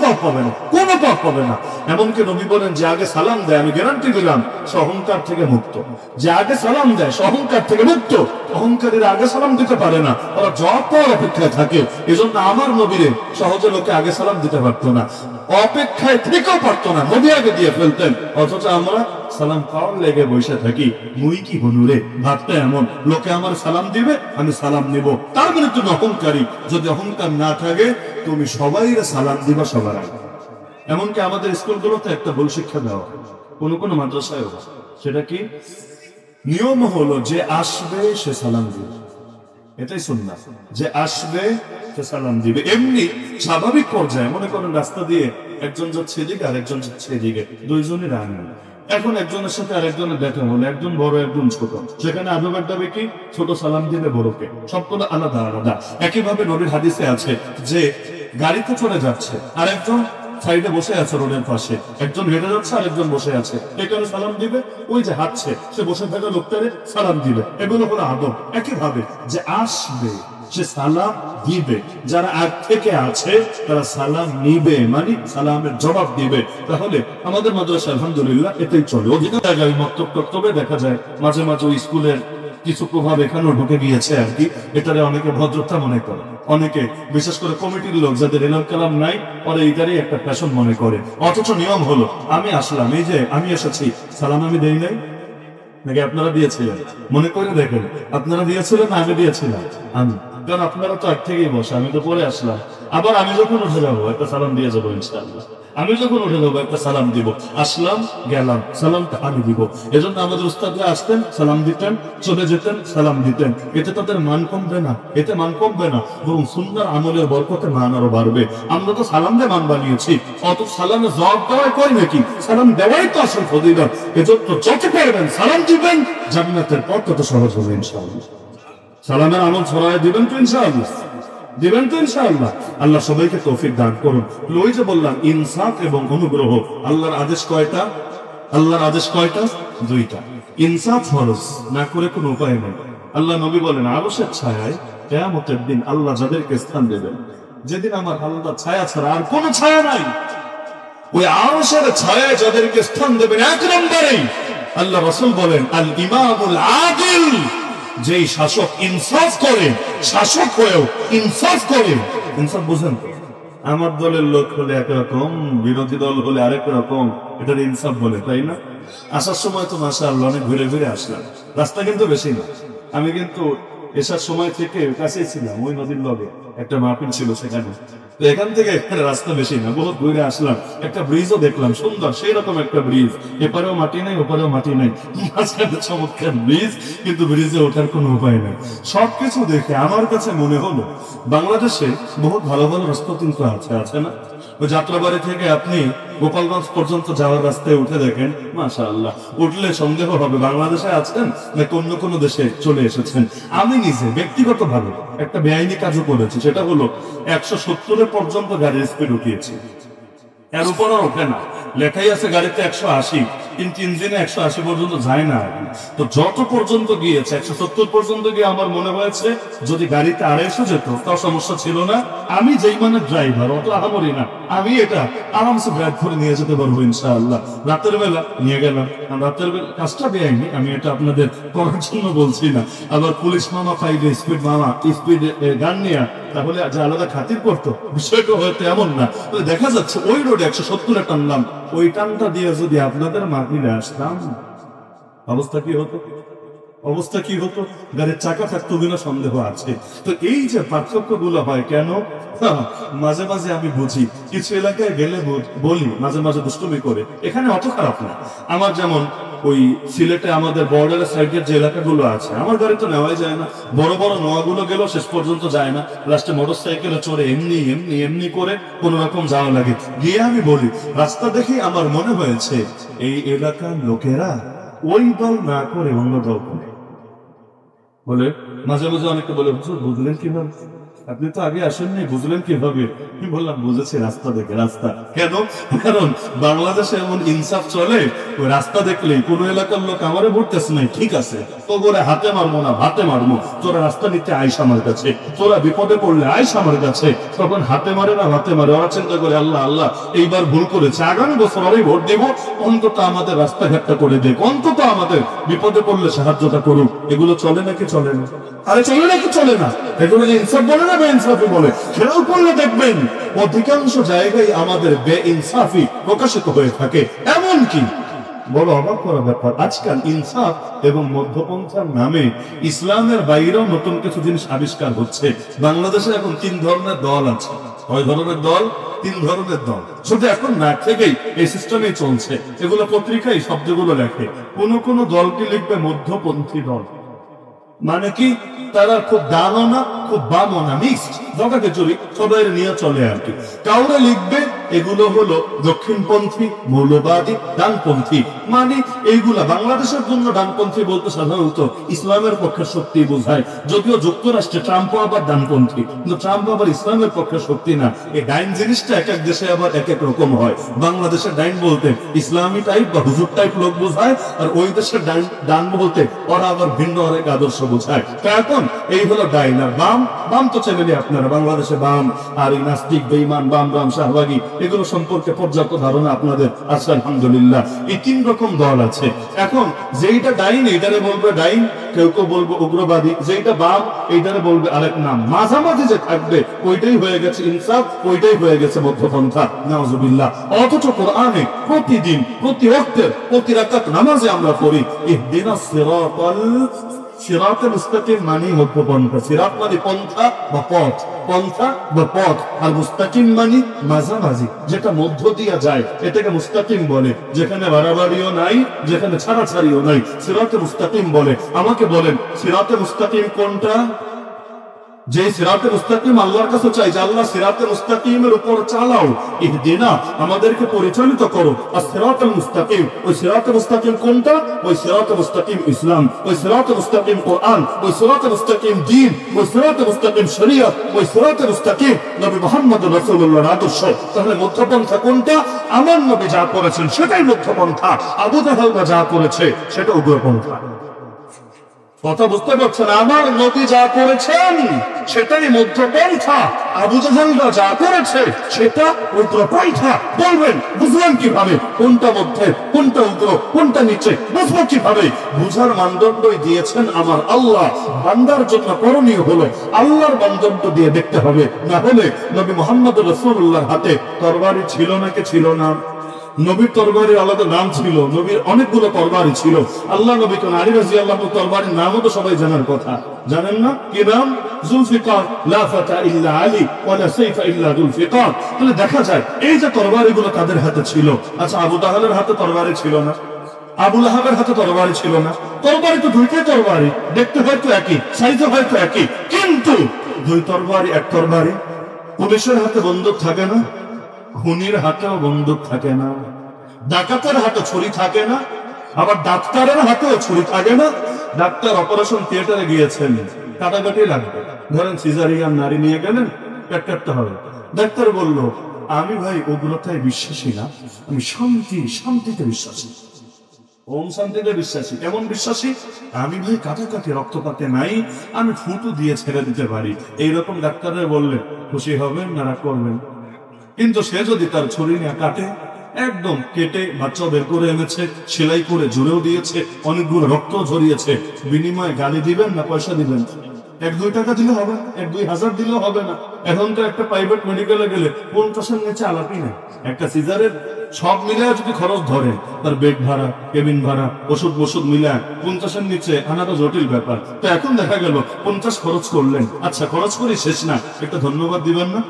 পাপ পাবে না। এমনকি নবী বলেন যে আগে সালাম দেয়, আমি গ্যারান্টি দিলাম সে অহংকার থেকে মুক্ত। যে আগে সালাম দেয় সে অহংকার থেকে মুক্ত। অহংকারীরা আগে সালাম দিতে পারে না, ওরা জবাব পাওয়ার অপেক্ষায় থাকে। এজন্য আমার নবীরে সহজে লোকে আগে সালাম দিতে পারতো না, অপেক্ষায় থেকেও পারতো না, নবী আগে দিয়ে ফেলতেন। অথচ আমরা সালাম পাওয়ার লেগে বসে থাকি। মুই কি বনুরে ভাবতে এমন, লোকে আমার সালাম দিবে আমি সালাম নিব, তার মানে তুমি অহংকারী। যদি অহংকার না থাকে তুমি সবাই সালাম দিবা সবার আগে। এমনকি আমাদের স্কুলগুলোতে একটা ভুল শিক্ষা দেওয়া হয়, কোন মাদ্রাসায়, সেটা কি নিয়ম হলো যে আসবে সে সালাম দিবে। এটাই সুন্নাহ, যে আসবে সে সালাম দিবে। এমনি স্বাভাবিক পর্যায়ে মনে করেন রাস্তা দিয়ে একজন যাচ্ছে এদিকে আর একজন যাচ্ছে এদিকে, দুইজনই রান্না। এখন একজনের সাথে আরেকজনের দেখা হলো, একজন বড় একজন ছোট, সেখানে আদবের দাবি কি? ছোট সালাম দিবে বড়কে। সবগুলো আলাদা আলাদা। একইভাবে নবীর হাদিসে আছে যে গাড়িতে চলে যাচ্ছে আর একজন সাইডে বসে আছে রোডের পাশে, একজন হেঁটে যাচ্ছে আর একজন বসে আছে, এখানে সালাম দিবে। ওই যে হাঁটছে সে বসে থাকা লোকটারে সালাম দিবে। এগুলো হলো আদব। একইভাবে যে আসবে সে সালাম দিবে, যারা আগ থেকে আছে তারা সালাম নিবে, মানে সালামের জবাব দিবে। তাহলে আমাদের মাদ্রাসা আলহামদুলিল্লাহ এটাই চলে। অধিকাংশ জায়গায় মক্তবে দেখা যায় মাঝে মাঝে ওই স্কুলের কিছু প্রভাব এখানেও ঢুকে গিয়েছে আর কি। এটারে অনেকে ভদ্রতা মনে করে, অনেকে বিশেষ করে কমিটির লোক যাদের এলাম কালাম নাই ওরা এইটারই একটা ফ্যাশন মনে করে। অথচ নিয়ম হলো আমি আসলাম, এই যে আমি এসেছি, সালাম আমি দেই নাই নাকি আপনারা দিয়েছিলেন? মনে করে দেখেন, আপনারা দিয়েছিলেন না আমি দিয়েছিলাম? আমি, কারণ আপনারা তো আগ থেকেই বসে, আমি তো পরে আসলাম। আবার আমি যখন উঠে যাবো একটা সালাম দিয়ে যাবো ইনশাআল্লাহ। আমি যখন উঠে যাবো একটা সালাম দিব। আসলাম গেলাম, সালামটা আমি দিব। এজন্য আমাদের উস্তাদরা আসতেন, সালাম দিতেন, চলে যেতেন, সালাম দিতেন। এতে তাদের মান কমবে না, এতে মান কমবে না, বরং সুন্নাহর আমলের বরকতে মান আরো বাড়বে। আমরা তো সালাম দিয়ে মান বানিয়েছি, অত সালামে জবাব দেওয়াই কই নাকি? সালাম দেওয়াই তো আসল ফজিলত। এজন্য যত পারবেন সালাম দিবেন, জান্নাতের পথ তত সহজ হবে ইনশাআল্লাহ। সালামের আমল ছড়ায় দিবেন তো ইনশাআল্লাহ, দিবেন তো ইনশাআল্লাহ। আল্লাহ সবাইকে তৌফিক দান করুন। ওই যে বললাম ইনসাফ এবং অনুগ্রহ, আল্লাহর আদেশ কয়টা? আল্লাহর আদেশ কয়টা? দুইটা। ইনসাফ ফরজ, না করে কোনো উপায় নেই। আল্লাহ নবী বলেন আরশের ছায়ায় কিয়ামতের দিন আল্লাহ যাদেরকে স্থান দেবেন, যেদিন আমার আল্লাহর ছায়া ছাড়া আর কোনো ছায়া নাই, ওই আরশের ছায়ায় যাদেরকে স্থান দেবেন এক নম্বরেই আল্লাহ রাসূল বলেন আল ইমামুল আদিল, যেই শাসক ইনসাফ করে, শাসক হয়েও ইনসাফ করে। ইনসাফ বুঝেন তো? আমার দলের লোক হলে একরকম, বিরোধী দল হলে আরেক রকম, এটার ইনসাফ বলে, তাই না? আসার সময় তো মাশাআল্লাহ অনেক ঘুরে ঘুরে আসলাম, রাস্তা কিন্তু বেশি না। আমি কিন্তু এসার সময় থেকে কাছেই ছিলাম, ওই নদীর লগে একটা মাহফিল ছিল সেখানে। তো এখান থেকে এখানে রাস্তা বেশি না, বহুত ঘুরে আসলাম। একটা ব্রিজও দেখলাম, সুন্দর সেই রকম একটা ব্রিজ, এপারেও মাটি নাই ওপারেও মাটি নাই, মাঝখানে চমৎকার ব্রিজ, কিন্তু ব্রিজে ওঠার কোনো উপায় নাই। সবকিছু দেখে আমার কাছে মনে হলো বাংলাদেশে বহুত ভালো ভালো রাস্তা কিন্তু আছে না? ওই যাত্রাবাড়ি থেকে আপনি গোপালগঞ্জ পর্যন্ত যাওয়ার রাস্তায় উঠে দেখেন, মাশাআল্লাহ, উঠলে সন্দেহ হবে বাংলাদেশে আছেন নাকি অন্য কোনো দেশে চলে এসেছেন। আমি নিজে ব্যক্তিগতভাবে একটা বেআইনি কাজও করেছি, সেটা হলো 170 পর্যন্ত গাড়ির স্পিড উঠিয়েছি, এর উপরও ওঠে না, লেখাই আছে গাড়িতে 180, কিন্তু ইঞ্জিনে 180 পর্যন্ত যায় না। তো যত পর্যন্ত গিয়েছে 170 পর্যন্ত গিয়ে আমার মনে হয়েছে যদি গাড়িতে 250 যেত তাও সমস্যা ছিল না। আমি যেই মানে ড্রাইভার, অত আহামরি না, আমি এটা আরামসে ড্রাইভ করে নিয়ে যেতে পারবো ইনশাআল্লাহ। রাতের বেলা নিয়ে গেলাম, রাতের বেলা কাজটা বেআইনি, আমি এটা আপনাদের করার জন্য বলছি না। আবার পুলিশ মামা পাইলে স্পিড মামা স্পিড গান নিয়ে তাহলে যে আলাদা খাতির করতো, বিষয়টা হয়তো এমন না। দেখা যাচ্ছে ওই রোডে 170 টানলাম, ওই টানটা দিয়ে যদি আপনাদের মাহফিলে আসতাম অবস্থা কি হতো? অবস্থা কি হতো? গাড়ির চাকা থাকতো কিনা সন্দেহ আছে। তো এই যে পার্থক্য গুলো হয় কেন, মাঝে মাঝে আমি বুঝি। কিছু এলাকায় গেলে বলি মাঝে মাঝে দুষ্টুমি করে, এখানে অত খারাপ না। আমার যেমন ওই সিলেটে আমাদের বর্ডারের সাইডের যে এলাকাগুলো আছে, আমার গাড়ি তো নেওয়াই যায় না। বড় বড় নোয়াগুলো গেলেও শেষ পর্যন্ত যায় না, লাস্টে মোটর সাইকেলে চড়ে এমনি এমনি এমনি করে কোন রকম যাওয়া লাগে। গিয়ে আমি বলি, রাস্তা দেখি আমার মনে হয়েছে এই এলাকার লোকেরা ওই দল না করে অন্য দল করে। বলে মাঝে মাঝে অনেকে বলে, বুঝলেন কিভাবে? আপনি তো আগে আসেননি, বুঝলেন কিভাবে? কি বললাম, বুঝেছি রাস্তা দেখে। রাস্তা কেন? কারণ বাংলাদেশে এমন ইনসাফ চলে, ওই রাস্তা দেখলেই কোন এলাকার লোক আমারে ভরতেছে নাই, ঠিক আছে তো বলে হাতে মারবো না, ভাতে মারবো। তোরা রাস্তা নিতে আইস আমার কাছে, তোরা বিপদে পড়লে আইস আমার কাছে। তখন হাতে মারে না ভাতে মারে, ওরা চিন্তা করে আল্লাহ আল্লাহ এইবার ভুল করেছে, আগামী বছর ওরাই ভোট দেব, অন্তত আমাদের রাস্তাঘাটটা করে দেখ, অন্তত আমাদের বিপদে পড়লে সাহায্যটা করুক। এগুলো চলে নাকি চলে না? আরে চলে নাকি চলে না? এগুলো ইনসাফ বলে না বেইনসাফি বলে? খেয়াল করলে দেখবেন অধিকাংশ জায়গায় আমাদের বেইনসাফি প্রকাশিত হয়ে থাকে। এমন কি বড় অবাক করা ব্যাপার, আজকাল ইনসাফ এবং মধ্যপন্থার নামে ইসলামের বাইরেও নতুন কিছু জিনিস আবিষ্কার হচ্ছে। বাংলাদেশে এখন 3 ধরনের দল আছে। কয় ধরনের দল? 3 ধরনের দল। শুধু এখন না থেকেই এই সিস্টেমেই চলছে। এগুলো পত্রিকায় শব্দগুলো লেখে। কোন দলকে লিখবে মধ্যপন্থী দল, মানে কি তারা খুব ডানও না খুব বামও না, মিক্সড, জগাকে চলি সবাই নিয়ে চলে আর কি। কাউরে লিখবে এগুলো হলো দক্ষিণপন্থী, মৌলবাদী, ডানপন্থী। মানে এইগুলা বাংলাদেশের জন্য ডানপন্থী বলতে সাধারণত ইসলামের পক্ষের শক্তি বোঝায়। যদিও যুক্তরাষ্ট্রে ট্রাম্প আবার ডানপন্থী, কিন্তু ট্রাম্প আবার ইসলামের পক্ষের শক্তি না। এই ডাইন জিনিসটা এক এক দেশে আবার এক এক রকম হয়। বাংলাদেশের ডাইন বলতে ইসলামী টাইপ বা হুজুর টাইপ লোক বোঝায়, আর ওই দেশের ডান বলতে ওরা আবার ভিন্ন অনেক আদর্শ বোঝায়। তো এখন এই হলো ডাইন। আর বাম, বাম তো চেনেনি আপনারা, বাংলাদেশে বাম আর এই নাস্তিক, বেঈমান, বাম রাম, শাহবাগী, এগুলো সম্পর্কে পর্যাপ্ত ধারণা আপনাদের আছে আলহামদুলিল্লাহ। এই 3 রকম দল আছে। এখন যেইটা ডাইন এইটারে বলবে ডাইন, কেউ কেউ বলবে উগ্রবাদী। যেইটা বাম এইটারে বলবে আরেক নাম। মাঝামাঝি যে থাকবে ওইটাই হয়ে গেছে ইনসাফ, ওইটাই হয়ে গেছে মধ্যপন্থা। নাউজুবিল্লাহ। অথচ কোরআনে প্রতিদিন প্রতি ওয়াক্তের প্রতি রাকাত নামাজে আমরা পড়ি ইহদিনাস সিরাতুল মুস্তাকিম মানে মধ্যপন্থা। সিরাত মানে পন্থা বা পথ, পন্থা বা পথ। আর মুস্তাকিম মানে মাঝামাঝি, যেটা মধ্য দিয়া যায়, এটাকে মুস্তাকিম বলে। যেখানে বাড়াবাড়িও নাই, যেখানে ছাড়াছাড়িও নাই, সিরাতে মুস্তাকিম বলে। আমাকে বলেন সিরাতে মুস্তাকিম কোনটা? যে সিরাতে মুস্তাকিম আল্লাহর কাছে চাই যে আল্লাহ সিরাতে মুস্তাকিমের উপর চালাও, ইহদিনা আমাদেরকে পরিচালিত করো আর সিরাতুল মুস্তাকিম। ওই সিরাতে মুস্তাকিম কোনটা? ওই সিরাতে মুস্তাকিম ইসলাম, ওই সিরাতে মুস্তাকিম কোরআন, ওই সিরাতে মুস্তাকিম দ্বীন, ওই সিরাতে মুস্তাকিম শরিয়ত, ওই সিরাতে মুস্তাকিম নবী মুহাম্মদ রাসূলুল্লাহর আদর্শ। তাহলে মধ্যপন্থা কোনটা? আমার নবী যা করেছেন সেটাই মধ্যপন্থা, আবু জাহল যা করেছে সেটা উগ্রপন্থা। কথা বুঝতে পারছেন? আমার নবী যা করেছেন সেটাই মধ্যপন্থা, আবু জাহলরা যা করেছে সেটা উগ্রপন্থা। বলবেন বুঝলেন কিভাবে কোনটা মধ্যে, কোনটা উগ্র, কোনটা নিচে? বুঝবো কিভাবে? বুঝার মানদণ্ডই দিয়েছেন আমার আল্লাহ। বান্দার জন্য করণীয় হলো আল্লাহর মানদণ্ড দিয়ে দেখতে হবে। না হলে নবী মুহাম্মদ রাসূলুল্লাহর হাতে তরবারি ছিল নাকি ছিল না? নবীর তরবারির আলাদা নাম ছিল, নবীর অনেকগুলো তরবারি ছিল। আল্লাহ নবী কোন আলী রাদিয়াল্লাহু তরবারির নামও তো সবাই জানার কথা, জানেন না? কি নাম? জুলফিকার। লা ফাতা ইল্লা আলী ওয়া লা সাইফা ইল্লা জুলফিকার। তাহলে দেখা যায় এই যে তরবারিগুলো তাদের হাতে ছিল। আচ্ছা, আবু জাহলের হাতে তরবারি ছিল না? আবু লাহাবের হাতে তরবারি ছিল না? তরবারি তো দুইটাই তরবারি, দেখতে হয়তো একই, সাইজও হয়তো একই, কিন্তু 2 তরবারি এক তরবারি। পুলিশের হাতে বন্দুক থাকে না, খুনির হাতেও বন্দুক থাকে না, ডাকাতের হাতে ছুরি থাকে না, আবার ডাক্তারের হাতেও ছুরি থাকে না। ডাক্তার অপারেশন থিয়েটারে গিয়েছেন, কাটাকাটি লাগবে, ধরেন সিজারিয়ান নারী নিয়ে গেলেন, পেট কাটতে হবে। ডাক্তার বলল আমি ভাই উগ্রতায় বিশ্বাসী না, আমি শান্তিতে বিশ্বাসী। ওম শান্তিতে বিশ্বাসী। কেমন বিশ্বাসী? আমি ভাই কাটাকাটি রক্তপাতে নাই, আমি ফুটু দিয়ে ছেড়ে দিতে পারি। এইরকম ডাক্তাররা বললে খুশি হবেন না রাগ করবেন? কিন্তু সে যদি তার ছুরি নিয়ে কাটে, একদম কেটে বাচ্চা বের করে এনেছে, সেলাই করে জুড়েও দিয়েছে, অনেকগুলো রক্ত ঝরিয়েছে, বিনিময়ে গালি দিবেন না পয়সা দিবেন? 1-2 টাকা দিলে হবে না, 1-2 হাজার দিলেও হবে না। এখন তো একটা প্রাইভেট মেডিকেলে গেলে 50-এর নিচে আলাপই নেই। একটা সিজারের সব মিলে যদি খরচ ধরে, তার বেড ভাড়া, কেবিন ভাড়া, ওষুধ মিলে 50-এর নিচে আনাটা জটিল ব্যাপার। তো এখন দেখা গেল 50 খরচ করলেন, আচ্ছা খরচ করি শেষ না, একটা ধন্যবাদ দিবেন না?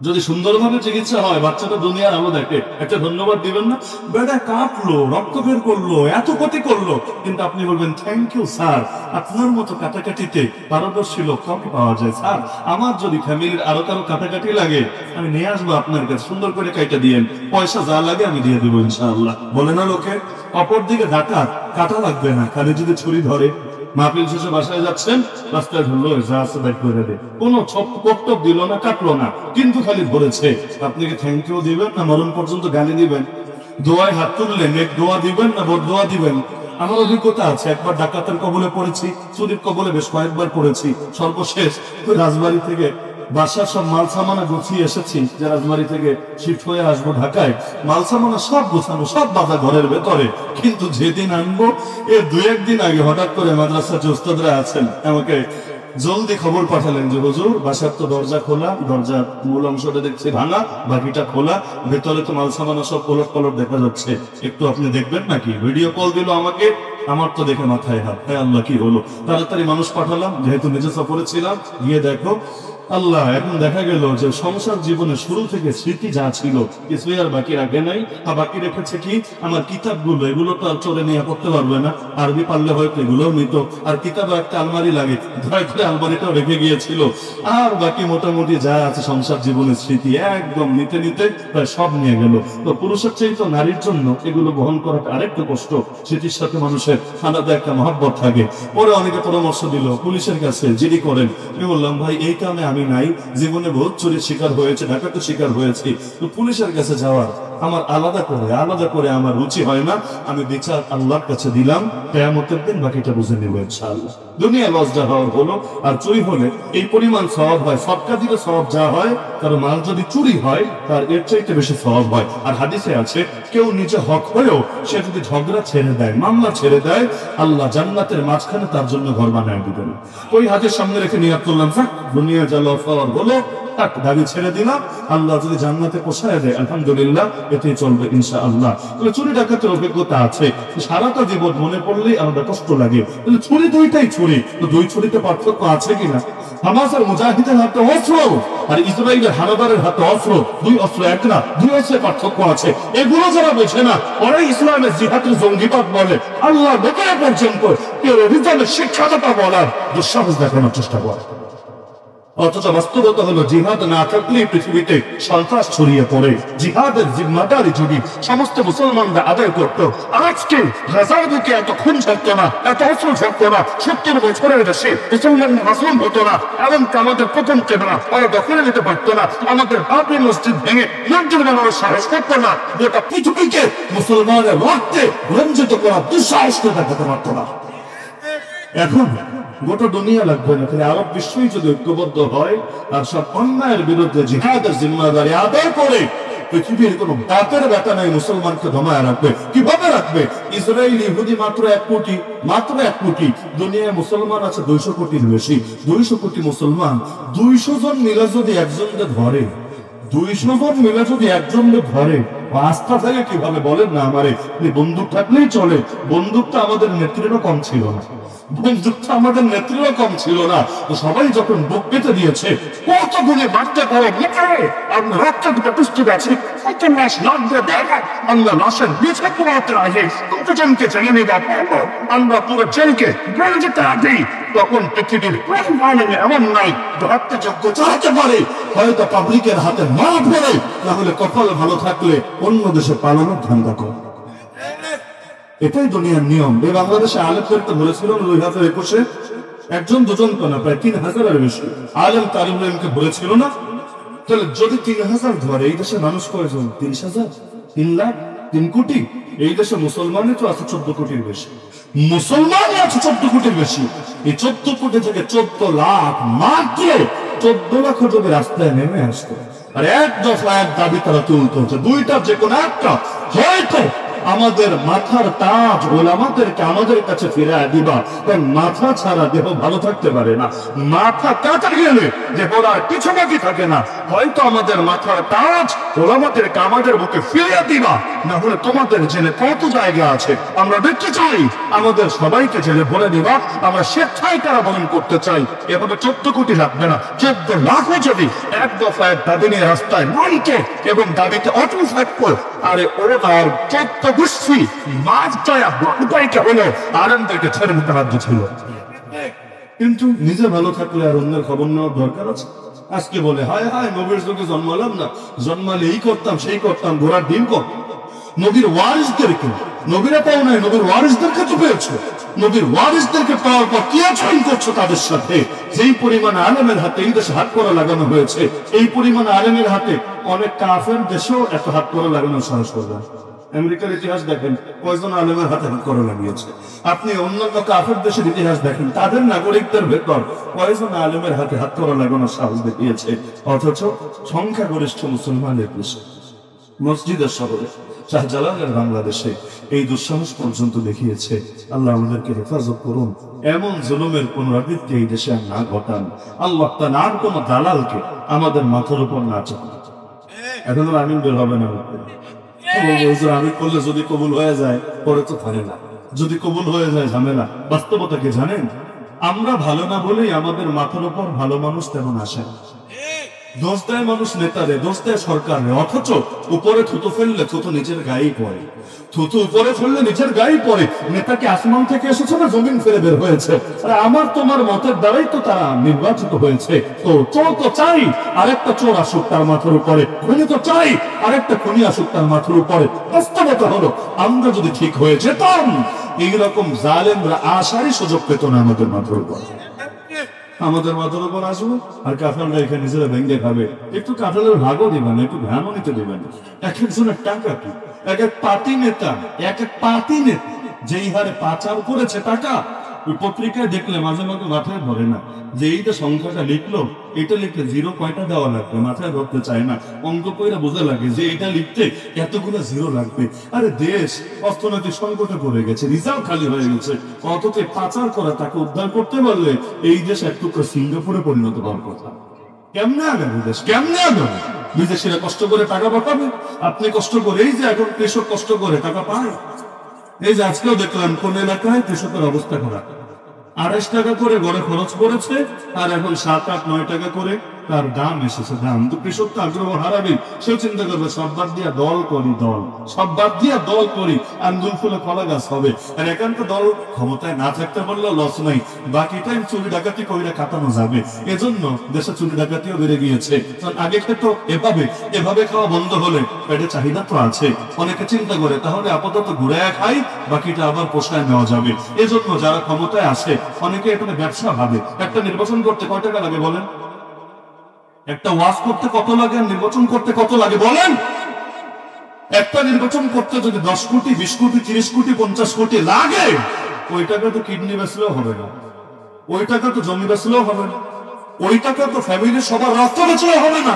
যদি সুন্দরভাবে চিকিৎসা হয়, বাচ্চাটা দুনিয়ার আলো দেখে, একটা ধন্যবাদ দিবেন না? বেটা কাটলো, রক্ত বের করলো, এত ক্ষতি করলো, কিন্তু আপনি বলবেন থ্যাংক ইউ স্যার, আপনার মতো কাটাকাটিতে পারদর্শী লোক কম পাওয়া যায় স্যার। আমার যদি ফ্যামিলির আরো কারো কাটাকাটি লাগে, আমি নিয়ে আসবো আপনার কাছে, সুন্দর করে কাইটা দিয়েন, পয়সা যা লাগে আমি দিয়ে দেবো ইনশাআল্লাহ। বলে না লোকে? অপর দিকে ডাকাত কাটা লাগবে না, খালি যদি ছুরি ধরে। মাহফিল শেষে বাসায় যাচ্ছেন, রাস্তায় ধরলো, যা আছে বাইক করে দে, কোনো বক্তব্য দিল না, কাটলো না, কিন্তু খালি ধরেছে। আপনি কি থ্যাংক ইউ দিবেন না মরণ পর্যন্ত গালি দিবেন? দোয়ায় হাত তুললেন, এক দোয়া দিবেন না বড় দোয়া দিবেন? আমার অভিজ্ঞতা আছে, একবার ডাকাতের কবলে পড়েছি, চুরির কবলে বেশ কয়েকবার পড়েছি। সর্বশেষ রাজবাড়ি থেকে বাসার সব মাল সামানা গুছিয়ে এসেছি, যে রাজবাড়ি থেকে শিফট হয়ে আসবো ঢাকায়, মাল সামানা সব গোছানো, সব বাধা ঘরের ভেতরে। কিন্তু যেদিন আনবো, এর 2-1 দিন আগে হঠাৎ করে মাদ্রাসার যে উস্তাদরা আছেন আমাকে জলদি খবর পাঠালেন যে হুজুর, বাসার তো দরজা খোলা, দরজার মূল অংশটা দেখছি ভাঙা, বাকিটা খোলা, ভেতরে তো মাল সামানা সব পলট পলট দেখা যাচ্ছে, একটু আপনি দেখবেন নাকি? ভিডিও কল দিল আমাকে, আমার তো দেখে মাথায় হাত, হ্যাঁ আল্লাহ কি হলো। তাড়াতাড়ি মানুষ পাঠালাম, যেহেতু নিজে সফরে ছিলাম, গিয়ে দেখো আল্লাহ। এখন দেখা গেল যে সংসার জীবনে শুরু থেকে স্মৃতি যা ছিল কিছুই আর বাকি রাখে নাই। আর বাকি রেখেছে কি? আমার কিতাবগুলো, এগুলো তো আর চলে নিয়ে করতে পারবে না, আরবি পারলে হয়তো এগুলোও নিত। আর কিতাব একটা আলমারি লাগে, দয়া করে আলমারিটাও রেখে গিয়েছিল। আর বাকি মোটামুটি যা আছে সংসার জীবনের স্মৃতি, একদম নিতে নিতে প্রায় সব নিয়ে গেল। তো পুরুষের চেয়ে তো নারীর জন্য এগুলো বহন করাটা আরেকটু কষ্ট। স্মৃতির সাথে মানুষের আলাদা একটা মহব্বত থাকে। পরে অনেকে পরামর্শ দিল, পুলিশের কাছে জিডি করেন। আমি বললাম ভাই এই কারণে আমি নাই, জীবনে বহুত চুরির শিকার হয়েছে, ডাকাতের শিকার হয়েছি, তো পুলিশের কাছে যাওয়ার আমার আলাদা করে আমার রুচি হয় না। আমি বিচার আল্লাহর কাছে দিলাম, কিয়ামতের দিন বাকিটা বুঝে নেব ইনশাআল্লাহ। দুনিয়া লজ্জা হওয়ার হলো, আর চুরি হলে এই পরিমাণ সওয়াব হয়, সদকা দিলে সওয়াব যা হয়, তার মাল যদি চুরি হয় তার এর চাইতে বেশি সওয়াব হয়। আর হাদিসে আছে, কেউ নিজে হক হয়েও সে যদি ঝগড়া ছেড়ে দেয়, মামলা ছেড়ে দেয়, আল্লাহ জান্নাতের মাঝখানে তার জন্য ঘর বানায় দিবেন। ওই হাতের সামনে রেখে নিয়াত করলাম, দুনিয়া যা লস হওয়ার হলো, দাবি ছেড়ে দিলাম, আল্লাহ যদি জান্নাতে পোষায় দেয় আলহামদুলিল্লাহ, এতেই চলবে ইনশাআল্লাহ। তাহলে চুরি ডাকাতের অভিজ্ঞতা আছে, সারাটা জীবন মনে পড়লেই আমাদের কষ্ট লাগে। তাহলে ছুরি দুইটাই ছুরি, তো দুই ছুরিতে পার্থক্য আছে কিনা? হামাসের মুজাহিদের হাতে অস্ত্র আর ইসরায়েলের হানাদারের হাতে অস্ত্র, দুই অস্ত্র এক না, দুই অস্ত্রের পার্থক্য আছে। এগুলো যারা বোঝে না, ওরাই ইসলামের জিহাদের জঙ্গিবাদ বলে। আল্লাহ লোকেরা পর্যন্ত কেউ অভিযানের শিক্ষাটা বলার দুঃসাহস দেখানোর চেষ্টা করে। অথচ বাস্তবতা হলো, জিহাদ না থাকলে পৃথিবীতে সন্ত্রাস ছড়িয়ে পড়ে। জিহাদের জিম্মাদারি যদি সমস্ত মুসলমানরা আদায় করতো, আজকে হাজার বুকে এত খুন ঝরতো না, এত অস্ত্র ঝরতো না, 70 বছরের দেশে মুসলমান মাসুম হতো না, এবং আমাদের প্রথম চেতনা ওরা দখলে নিতে পারতো না, আমাদের বাবরি মসজিদ ভেঙে মসজিদ বানানোর সাহস করতো না, গোটা পৃথিবীকে মুসলমানের রক্তে রঞ্জিত করা দুঃসাহস দেখাতে পারতো না। এখন গোটা দুনিয়া লাগবে না, খালি আরব বিশ্বই যদি ঐক্যবদ্ধ হয় আর সব অন্যায়ের বিরুদ্ধে জিহাদের জিম্মাদারি আদায় করে, পৃথিবীর কোন বাতের ব্যথা নাই মুসলমানকে দমায় রাখবে। কিভাবে রাখবে? ইসরায়েল ইহুদি মাত্র 1 কোটি, মাত্র 1 কোটি। দুনিয়ায় মুসলমান আছে 200 কোটির বেশি। 200 কোটি মুসলমান, 200 জন মিলে যদি একজনকে ধরে, 200 জন মিলে যদি একজনকে ধরে, আস্থা থাকে কিভাবে বলেন না আমারে? বন্দুক থাকলেই চলে। বন্দুকটা আমাদের নেত্রীরও কম ছিল না, বন্দুকটা আমাদের নেত্রীরও কম ছিল না। তো সবাই যখন বুক পেতে দিয়েছে, কত গুণে বাড়তে পারে আমরা রক্ত দুটো প্রস্তুত আছি, কত মাস লাগবে দেখা আমরা লাশের বিছে পুরাতে আগে কতজনকে জেনে নিয়ে পারবো, আমরা পুরো জেলকে বেড়ে যেতে আগে। তখন পৃথিবীর এমন নাই ধরতে যোগ্য চালাতে পারে, হয়তো পাবলিকের হাতে মার পড়ে, তাহলে কপাল ভালো থাকলে অন্য দেশে পালানোর ধান্দা করে। এটাই দুনিয়ার নিয়ম। এই বাংলাদেশে আলেমদেরকে বলেছিল 2021-এ, একজন দুজন তো না, প্রায় 3000-এর বেশি আলেম তালিমকে বলেছিল না? তাহলে যদি 3000 ধরে, এই দেশের মানুষ কয়জন? 30,000, 3 লাখ। 3 কোটি? এই দেশে মুসলমানই তো আছে 14 কোটির বেশি, মুসলমানই আছে 14 কোটির বেশি। এই 14 কোটি থেকে 14 লাখ, মাত্র 14 লাখ যদি রাস্তায় নেমে আসতো আর এক দফা এক দাবি তারা তুলতে হচ্ছে, দুইটা যে কোনো একটা, হয়তো আমাদের মাথার তাজ ওলামাদেরকে আমাদের কাছে ফিরে দিবা, কারণ মাথা ছাড়া দেহ ভালো থাকতে পারে না। মাথা কাটা গেলে দেহ আর কিছু বাকি থাকে না। হয়তো আমাদের মাথার তাজ ওলামাদেরকে আমাদের বুকে ফিরিয়ে দিবা, না হলে তোমাদের জেলে কত জায়গা আছে আমরা দেখতে চাই, আমাদের সবাইকে জেলে ভরে দিবা, আমরা স্বেচ্ছায় কারাবরণ করতে চাই। এভাবে 14 কোটি লাগবে না, 14 লাখও যদি এক দফা এক দাবি নিয়ে রাস্তায় নামতো এবং দাবিতে অটল থাকতো, আরে ওরা 14 গোষ্ঠী মাছ চায়া উপায়টা হলো আনন্দকে ছেড়ে দিতে বাধ্য ছিল। কিন্তু নিজে ভালো থাকলে আর অন্যের খবর নেওয়ার দরকার আছে? আজকে বলে হায় হায় নবীর যুগে জন্মালাম না, জন্মালে এই করতাম সেই করতাম, ঘোড়ার ডিম কর। নবীর ওয়ারিসদেরকে নবীরা পাও নাই, নবীর ওয়ারিসদেরকে তো পেয়েছো। নবীর ওয়ারিসদেরকে পাওয়ার পর কি আচরণ করছো তাদের সাথে? যেই পরিমাণ আলেমের হাতে এই দেশে হাত করা লাগানো হয়েছে, এই পরিমাণ আলেমের হাতে অনেক কাফের দেশেও এত হাত করা লাগানোর সাহস করবে। আমেরিকার ইতিহাস দেখেন, কয়জন আলেমের হাতে হাত করা লাগিয়েছে। আপনি অন্যান্য কাফের দেশের ইতিহাস দেখেন, তাদের নাগরিকদের ভেতর কয়জন আলেমের হাতে হাত করা লাগানোর সাহস দেখিয়েছে, অথচ সংখ্যাগরিষ্ঠ মুসলমানের দেশে, মসজিদের শহরে, শাহজালালের বাংলাদেশে এই দুঃসাহস পর্যন্ত দেখিয়েছে। আল্লাহ আমাদেরকে হেফাজত করুন, এমন জুলুমের পুনরাবৃত্তি এই দেশে না ঘটান। আল্লাহ তাআলা আর কোন দালালকে আমাদের মাথার উপর না চাপান। এখন আমিন বের হবে না, আমি করলে যদি কবুল হয়ে যায় পরে তো থাকে না, যদি কবুল হয়ে যায় ঝামেলা। বাস্তবতা কি জানেন? আমরা ভালো না বলেই আমাদের মাথার উপর ভালো মানুষ তেমন আসে না। দোষ দেয় মানুষ নেতারে, দোষ দেয় সরকারে, অথচ উপরে থুতু ফেললে থুতু নিচের গায়েই পড়ে। থুতু উপরে ফেললে নিচের গায়েই পড়ে। নেতাকে আসমান থেকে এসেছে না জমিন ফেলে বের হয়েছে? আরে আমার তোমার মতের দ্বারাই তো তারা নির্বাচিত হয়েছে। তো চোর তো চাই আরেকটা চোর আসুক তার মাথার উপরে, খুনি তো চাই আরেকটা খুনি আসুক তার মাথার উপরে। বাস্তবতা হলো আমরা যদি ঠিক হয়ে যেতাম, এইরকম জালেমরা আসারই সুযোগ পেত না আমাদের মাথার উপর। আমাদের মাথার উপর আসবো আর কাঁঠালটা এখানে নিজেরা ভেঙে খাবে। একটু কাঁঠালের ভাগও দিবেন, একটু ধ্যানও নিতে দেবেন। এক একজনের টাকা কি, এক এক পার্টি নেতা, এক এক পার্টি নেতা যেই হারে পাচার করেছে টাকা, ওই পত্রিকায় দেখলে মাঝে মাঝে মাথায় ধরে না যে এই যে সংখ্যাটা লিখলো, এটা লিখলে জিরো কয়টা দেওয়া লাগবে, মাথায় ধরতে চায় না। অঙ্ক কইরা বোঝা লাগে যে এটা লিখতে এতগুলো জিরো লাগবে। আরে দেশ অর্থনৈতিক সংকটে পড়ে গেছে, রিজার্ভ খালি হয়ে গেছে, অথচ পাচার করা তাকে উদ্ধার করতে পারলে এই দেশ এক টুকরো সিঙ্গাপুরে পরিণত হওয়ার কথা। কেমনে আগামী দেশ, কেমনে আগামী? বিদেশিরা কষ্ট করে টাকা পাঠাবে, আপনি কষ্ট করে, এই যে এখন কৃষক কষ্ট করে টাকা পায়। এই যে আজকেও দেখলাম কোন এলাকায় কৃষকের অবস্থা খারাপ, 28 টাকা করে গড়ে খরচ করেছে, আর এখন 7, 8, 9 টাকা করে তার দাম এসেছে। দাম তো কৃষক তো আগ্রহ হারাবে, সেও চিন্তা করবে সব বাদ দিয়া দল করি, দল সব বাদ দিয়া দল করি, আন্দোলন ফুলে কলা গাছ হবে। আর একান্ত দল ক্ষমতায় না থাকতে পারলেও লস নাই, বাকি টাইম চুরি ডাকাতি কইরা কাটানো যাবে। এজন্য দেশে চুরি ডাকাতিও বেড়ে গিয়েছে। আগে তো এভাবে খাওয়া বন্ধ হলে পেটে চাহিদা তো আছে, অনেকে চিন্তা করে তাহলে আপাতত ঘুরায় খাই, বাকিটা আবার পোষায় নেওয়া যাবে। এজন্য যারা ক্ষমতায় আসে অনেকে এখানে ব্যবসা ভাবে। একটা নির্বাচন করতে কয় টাকা লাগে বলেন? একটা ওয়াজ করতে কত লাগে, নির্বাচন করতে কত লাগে বলেন? একটা নির্বাচন করতে যদি 10 কোটি, 20 কোটি, 30 কোটি, 50 কোটি লাগে, ওই টাকা তো কিডনি বেচলেও হবে না, ওই টাকা তো জমি বেচলেও হবে না, ওই টাকা তো ফ্যামিলির সবার রক্ত বেচলেও হবে না।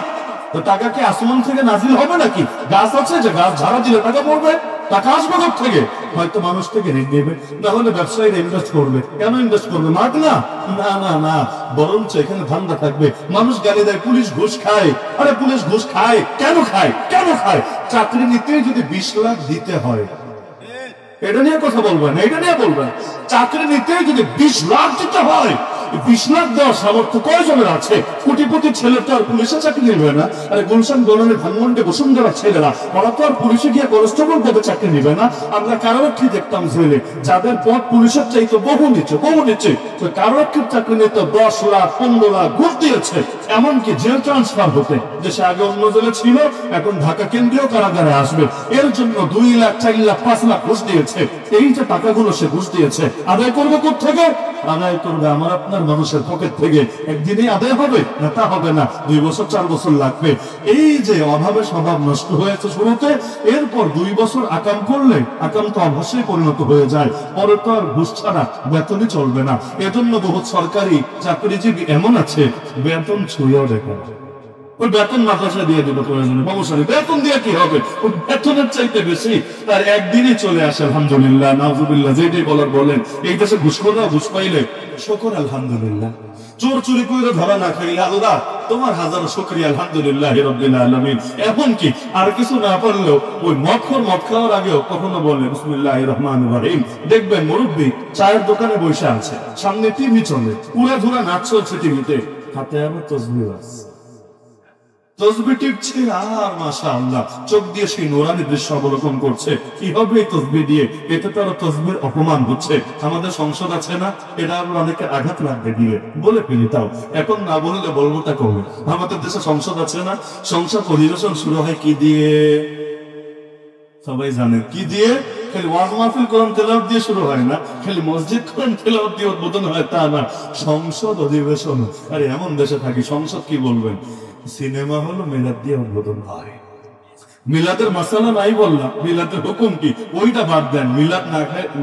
তো টাকা কি আসমান থেকে নাজিল হবে নাকি? গাছ আছে যে গাছ ঝাড়া দিলে টাকা পড়বে? টাকা আসবে কোথা থেকে? হয়তো মানুষ থেকে ঋণ নেবে, তাহলে ব্যবসায়ীরা ইনভেস্ট করবে। কেন ইনভেস্ট করবে? মাগ না, না না না, বরঞ্চ এখানে ধান্দা থাকবে। মানুষ গালি দেয় পুলিশ ঘুষ খায়। আরে পুলিশ ঘুষ খায় কেন? খায় কেন খায়? চাকরি নিতে যদি 20 লাখ দিতে হয়, এটা নিয়ে কথা বলবেন, এটা নিয়ে বলবেন। চাকরি নিতে যদি 20 লাখ দিতে হয়, 20 লাখ দেওয়ার সামর্থ্য কয়জনের আছে? কোটিপতি ছেলে তো আর পুলিশে চাকরি নেবে না। আরে গুলশান গলনের ধানমন্ডি বসুন্ধরা ছেলেরা, ওরা তো আর পুলিশে গিয়ে কনস্টেবল পদে চাকরি নেবে না। আমরা কারারক্ষী দেখতাম জেলে, যাদের পদ পুলিশের চাইতে বহু নিচে, বহু নিচে। কারারক্ষীর চাকরি নিতে 10 লাখ 15 লাখ ঘুষ দিয়েছে, এমনকি জেল ট্রান্সফার হতে, দেশে আগে অন্য জেলে ছিল এখন ঢাকা কেন্দ্রীয় কারাগারে আসবে, এর জন্য 2 লাখ 4 লাখ 5 লাখ ঘুষ দিয়েছে। এই যে টাকাগুলো সে ঘুষ দিয়েছে, আদায় করবে কোত্থেকে? আদায় করবে আমার আপনার মানুষের পকেট থেকে। একদিনেই আদায় হবে না? তা হবে না, 2 বছর 4 বছর লাগবে। এই যে অভাবে স্বভাব নষ্ট হয়েছে শুরুতে, এরপর 2 বছর আকাম করলে আকাম তো অবশ্যই পরিণত হয়ে যায়, পরে তো আর ঘুষ ছাড়া বেতনই চলবে না। এজন্য বহু সরকারি চাকরিজীবী এমন আছে বেতন ছুঁয়েও দেখে না। ওই বেতন মাদ্রাসা দিয়ে দিল প্রয়োজনে, সমস্যা বেতন দিয়ে কি হবে, ওই বেতনের চাইতে বেশি তার একদিনই চলে আসে। আলহামদুলিল্লাহ, নাউজুবিল্লাহ, যেটাই বলার বলেন। এই দেশে ঘুষখোররা ঘুষ পাইলে শুকর আলহামদুলিল্লাহ, চোর চুরি করে ধরা না খাইলে আল্লাহ তোমার হাজারো শুকরিয়া আলহামদুলিল্লাহ রাব্বিল আলামিন। এমনকি আর কিছু না পারলেও ওই মদ খাওয়ার আগেও কখনো বলে বিসমিল্লাহির রহমানির রহিম। দেখবেন মুরব্বী চায়ের দোকানে বসে আছে, সামনে টিভি চলে, উড়া ধুরা নাচ চলছে টিভিতে, হাতে আবার তসবিহ আছে, তসবিহ টিপছে আর মাশাআল্লাহ চোখ দিয়ে সেই নূরানি দৃশ্য অবলোকন করছে। কি হবে এই তসবিহ দিয়ে? এতে তো আরো তসবিহর অপমান হচ্ছে। আমাদের সংসদ আছে না, এটা আবার অনেকে আঘাত লাগবে দিয়ে বলে ফেলি, তাও এখন না বললে বলবোটা কবে। আমাদের দেশে সংসদ আছে না, সংসদ অধিবেশন শুরু হয় কি দিয়ে? সবাই জানে কি দিয়ে? খালি ওয়াজ মাহফিল কোরআন তেলাওয়াত দিয়ে শুরু হয় না, খালি মসজিদ কোরআন তেলাওয়াত দিয়ে উদ্বোধন হয় তা না, সংসদ অধিবেশন। আরে এমন দেশে থাকি, সংসদ কি বলবেন? সিনেমা হলো মিলাদ দিয়ে উদ্বোধন হয়। মিলাদের মাসালা নাই বললাম, মিলাদের হুকুম কি ওইটা বাদ দেন। মিলাদ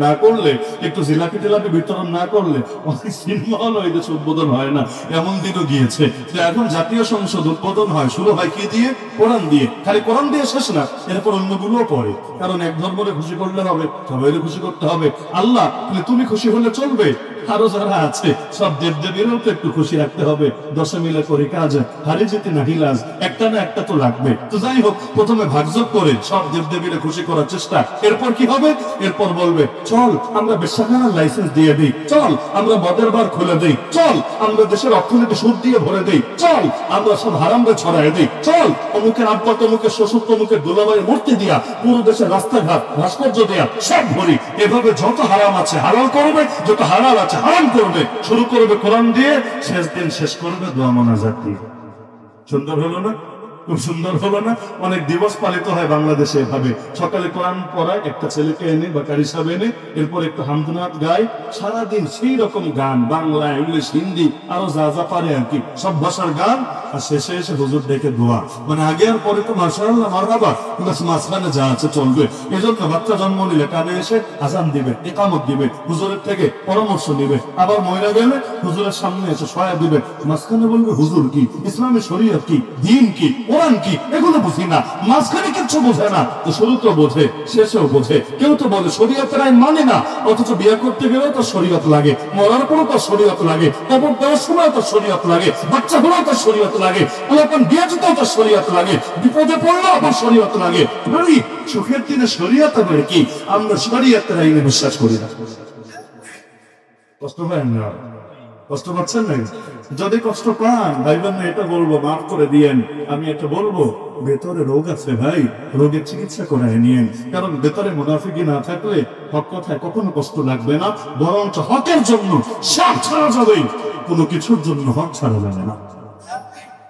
না করলে, একটু জিলাপি টিলাপি বিতরণ না করলে অনেক সিনেমা হলো এই দেশে উদ্বোধন হয় না। এমন দিনও গিয়েছে যে এখন জাতীয় সংসদ উদ্বোধন হয়, শুরু হয় কি দিয়ে? কোরআন দিয়ে। খালি কোরআন দিয়ে শেষ না, এরপর অন্যগুলোও পড়ে। কারণ এক ধর্মরে খুশি করলে হবে, সবাই খুশি করতে হবে। আল্লাহ তুমি খুশি হলে চলবে, আরো যারা আছে সব দেবদেবীরও তো একটু খুশি রাখতে হবে। 10 মিলে করে কাজ, হারি যেতে না হিলাজ, একটা না একটা তো লাগবে। তো যাই হোক, প্রথমে ভাগযোগ করে সব দেবদেবীরা খুশি করার চেষ্টা। এরপর কি হবে? এরপর বলবে চল আমরা বেশ্যাখানার লাইসেন্স দিয়ে দিই, চল আমরা মদের বার খুলে দিই, চল আমরা দেশের অর্থনীতি সুদ দিয়ে ভরে দিই, চল আমরা সব হারামরে ছড়াই দিই, চল অমুকের আব্বা তমুকের শ্বশুর তমুকের দুলাভাইয়ের মূর্তি দিয়া পুরো দেশের রাস্তাঘাট ভাস্কর্য দিয়া সব ভরি। এভাবে যত হারাম আছে হালাল করবে, যত হালাল আছে হারাম করবে। শুরু করবে কোরআন দিয়ে, শেষ দিন শেষ করবে দোয়া মোনাজাত দিয়ে। সুন্দর হলো না? খুব সুন্দর হলো না? অনেক দিবস পালিত হয় বাংলাদেশে এভাবে। সকালে কোরআন পড়ায় একটা ছেলেকে এনে বা কারি সাহেব এনে, এরপর একটু হামদনাথ গায়, সারাদিন সেই রকম গান, বাংলা, ইংলিশ, হিন্দি, আরো যা যা পারে আর কি, সব ভাষার গান। আর শেষে এসে হুজুর ডেকে দোয়া, মানে আগে আর পরে তো মাশাআল্লাহ মারহাবা, কিন্তু মাঝখানে যা আছে চলবে। এজন্য বাচ্চা জন্ম নিলে কানে এসে আজান দিবে, ইকামত দিবে, হুজুরের থেকে পরামর্শ নিবে, আবার মহিলা গেলে হুজুরের সামনে এসে সহায় দিবে, মাঝখানে বলবে হুজুর কি, ইসলামী শরীয়ত কি, দ্বীন কি, কোরআন কি, এগুলো বুঝি না। মাঝখানে কিচ্ছু বোঝে না, তো শুরু তো বোঝে, শেষেও বোঝে। কেউ তো বলে শরীয়তের আইন মানে না, অথচ বিয়ে করতে গেলেও তো শরীয়ত লাগে, মরার পরও তো শরীয়ত লাগে, কবর দেওয়ার সময় তো শরীয়ত লাগে, বাচ্চা হলেও তো শরীয়ত লাগে, এখন বিয়ে যেতেও তো শরীয়ত লাগে, বিপদে পড়লেও আবার শরীয়ত লাগে। ভাই সুখের দিনে শরীয়ত হবে কি? আমরা শরীয়তের আইনে বিশ্বাস করি না। কষ্ট পায় না? কষ্ট পাচ্ছেন না? যদি কষ্ট পান ভাইবেন না এটা বলবো মাফ করে দিয়েন, আমি এটা বলবো ভেতরে রোগ আছে ভাই, রোগের চিকিৎসা করায় নিয়েন। কারণ ভেতরে মুনাফিকি না থাকলে হক কথায় কখনো কষ্ট লাগবে না, বরঞ্চ হকের জন্য সব ছাড়া যাবে, কোনো কিছুর জন্য হক ছাড়া যাবে না।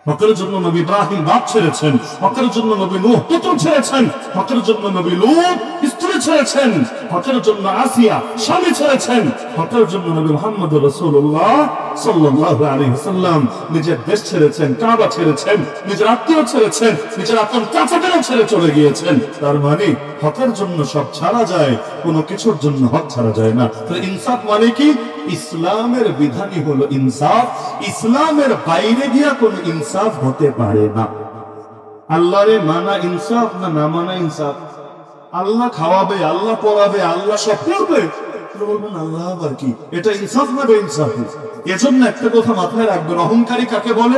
হকের জন্য নবী ইব্রাহিম বাপ ছেড়েছেন, হকের জন্য নবী নূহ পুত্র ছেড়েছেন, হকের জন্য নবী লূত স্ত্রী ছেড়েছেন, হকের জন্য আসিয়া স্বামী ছেড়েছেন, হকের জন্য নবী মুহাম্মদ রাসূলুল্লাহ সাল্লাল্লাহু আলাইহি ওয়াসাল্লাম নিজের দেশ ছেড়েছেন, কাবা ছেড়েছেন, নিজের আত্মীয় ছেড়েছেন, নিজের আপন চাচাদেরও ছেড়ে চলে গিয়েছেন। তার মানে হকের জন্য সব ছাড়া যায়, কোনো কিছুর জন্য হক ছাড়া যায় না। তো ইনসাফ মানে কি? ইসলামের বিধানই হলো ইনসাফ, ইসলামের বাইরে গিয়া কোন ইনসাফ হতে পারে না। আল্লাহরে মানা ইনসাফ না না মানা ইনসাফ? আল্লাহ খাওয়াবে, আল্লাহ পড়াবে, আল্লাহ সব করবে, বলবেন আল্লাহ আবার কি? এটা ইনসাফ না বেইনসাফি? এজন্য একটা কথা মাথায় রাখবেন, অহংকারী কাকে বলে?